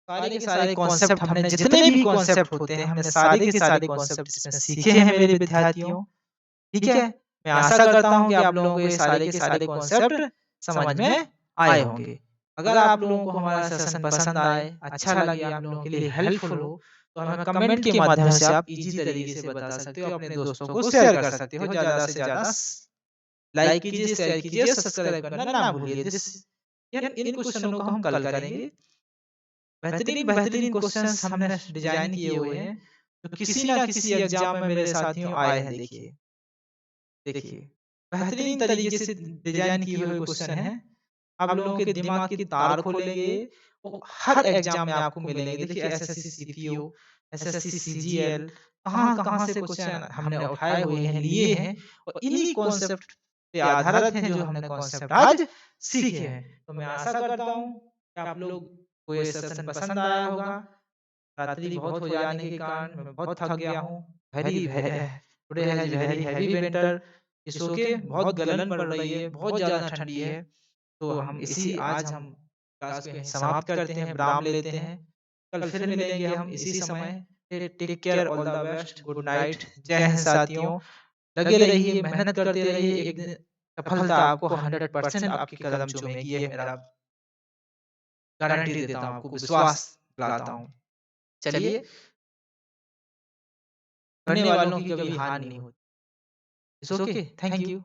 सारे के सारे कॉन्सेप्ट, हमने जितने भी कॉन्सेप्ट होते हैं, हमने सारे के सारे कॉन्सेप्ट इसमें सीखे हैं मेरे विद्यार्थियों, ठीक है। मैं आशा करता हूँ कि आप लोगों को ये सारे के सारे कॉन्सेप्ट समझ में आए होंगे। अगर आप लोगों को हमारा सेशन पसंद आए, अच्छा लगे, आप लोगों के लिए हेल्पफुल हो, तो हमें कमेंट के माध्यम से आप इजी तरीके से बता सकते हो, अपने दोस्तों को शेयर कर सकते हो, ज्यादा से ज्यादा लाइक कीजिए, शेयर कीजिए, सब्सक्राइब करना ना भूलिए। इन क्वेश्चनों को हम कल करेंगे। बेहतरीन बेहतरीन क्वेश्चंस हमने डिजाइन किए हुए हैं, तो किसी ना किसी एग्जाम में मेरे साथियों आए हैं। देखिए देखिए, बेहतरीन तरीके से डिजाइन किए हुए क्वेश्चन हैं। आप लोगों के दिमाग की तार खोलेंगे, वो हर एग्जाम में आपको मिलेंगे। देखिए एसएससी सीपीओ, एसएससी सीजीएल, कहाँ कहाँ से क्वेश्चन हमने उठाए हुए हैं, लिए हैं, और इन्हीं कॉन्सेप्ट पे आधारित हैं जो हमने कॉन्सेप्ट आज सीखे हैं। तो मैं आशा करता हूँ कि आप लोग को ये सेशन पसंद आया होगा। रात्रि बहुत हो जाने के कारण मैं बहुत थक गया हूँ। Very today has very heavy winter, इस ओके, बहुत गलन पड़ रही है, बहुत ज्यादा ठंडी है। तो हम इसी आज हम क्लास को यहीं समाप्त करते हैं, विराम लेते हैं। कल फिर मिलेंगे हम इसी समय। Take care, all the best, good night, जय हिंद साथियों। लगे रहिए, मेहनत करते रहिए, एक दिन सफलता आपको 100% आपके कदम चूमेगी, ये मेरा गारंटी देता हूँ, आपको विश्वास दिलाता हूँ। चलिए, करने वालों की कभी हार नहीं होती। It's okay, thank you.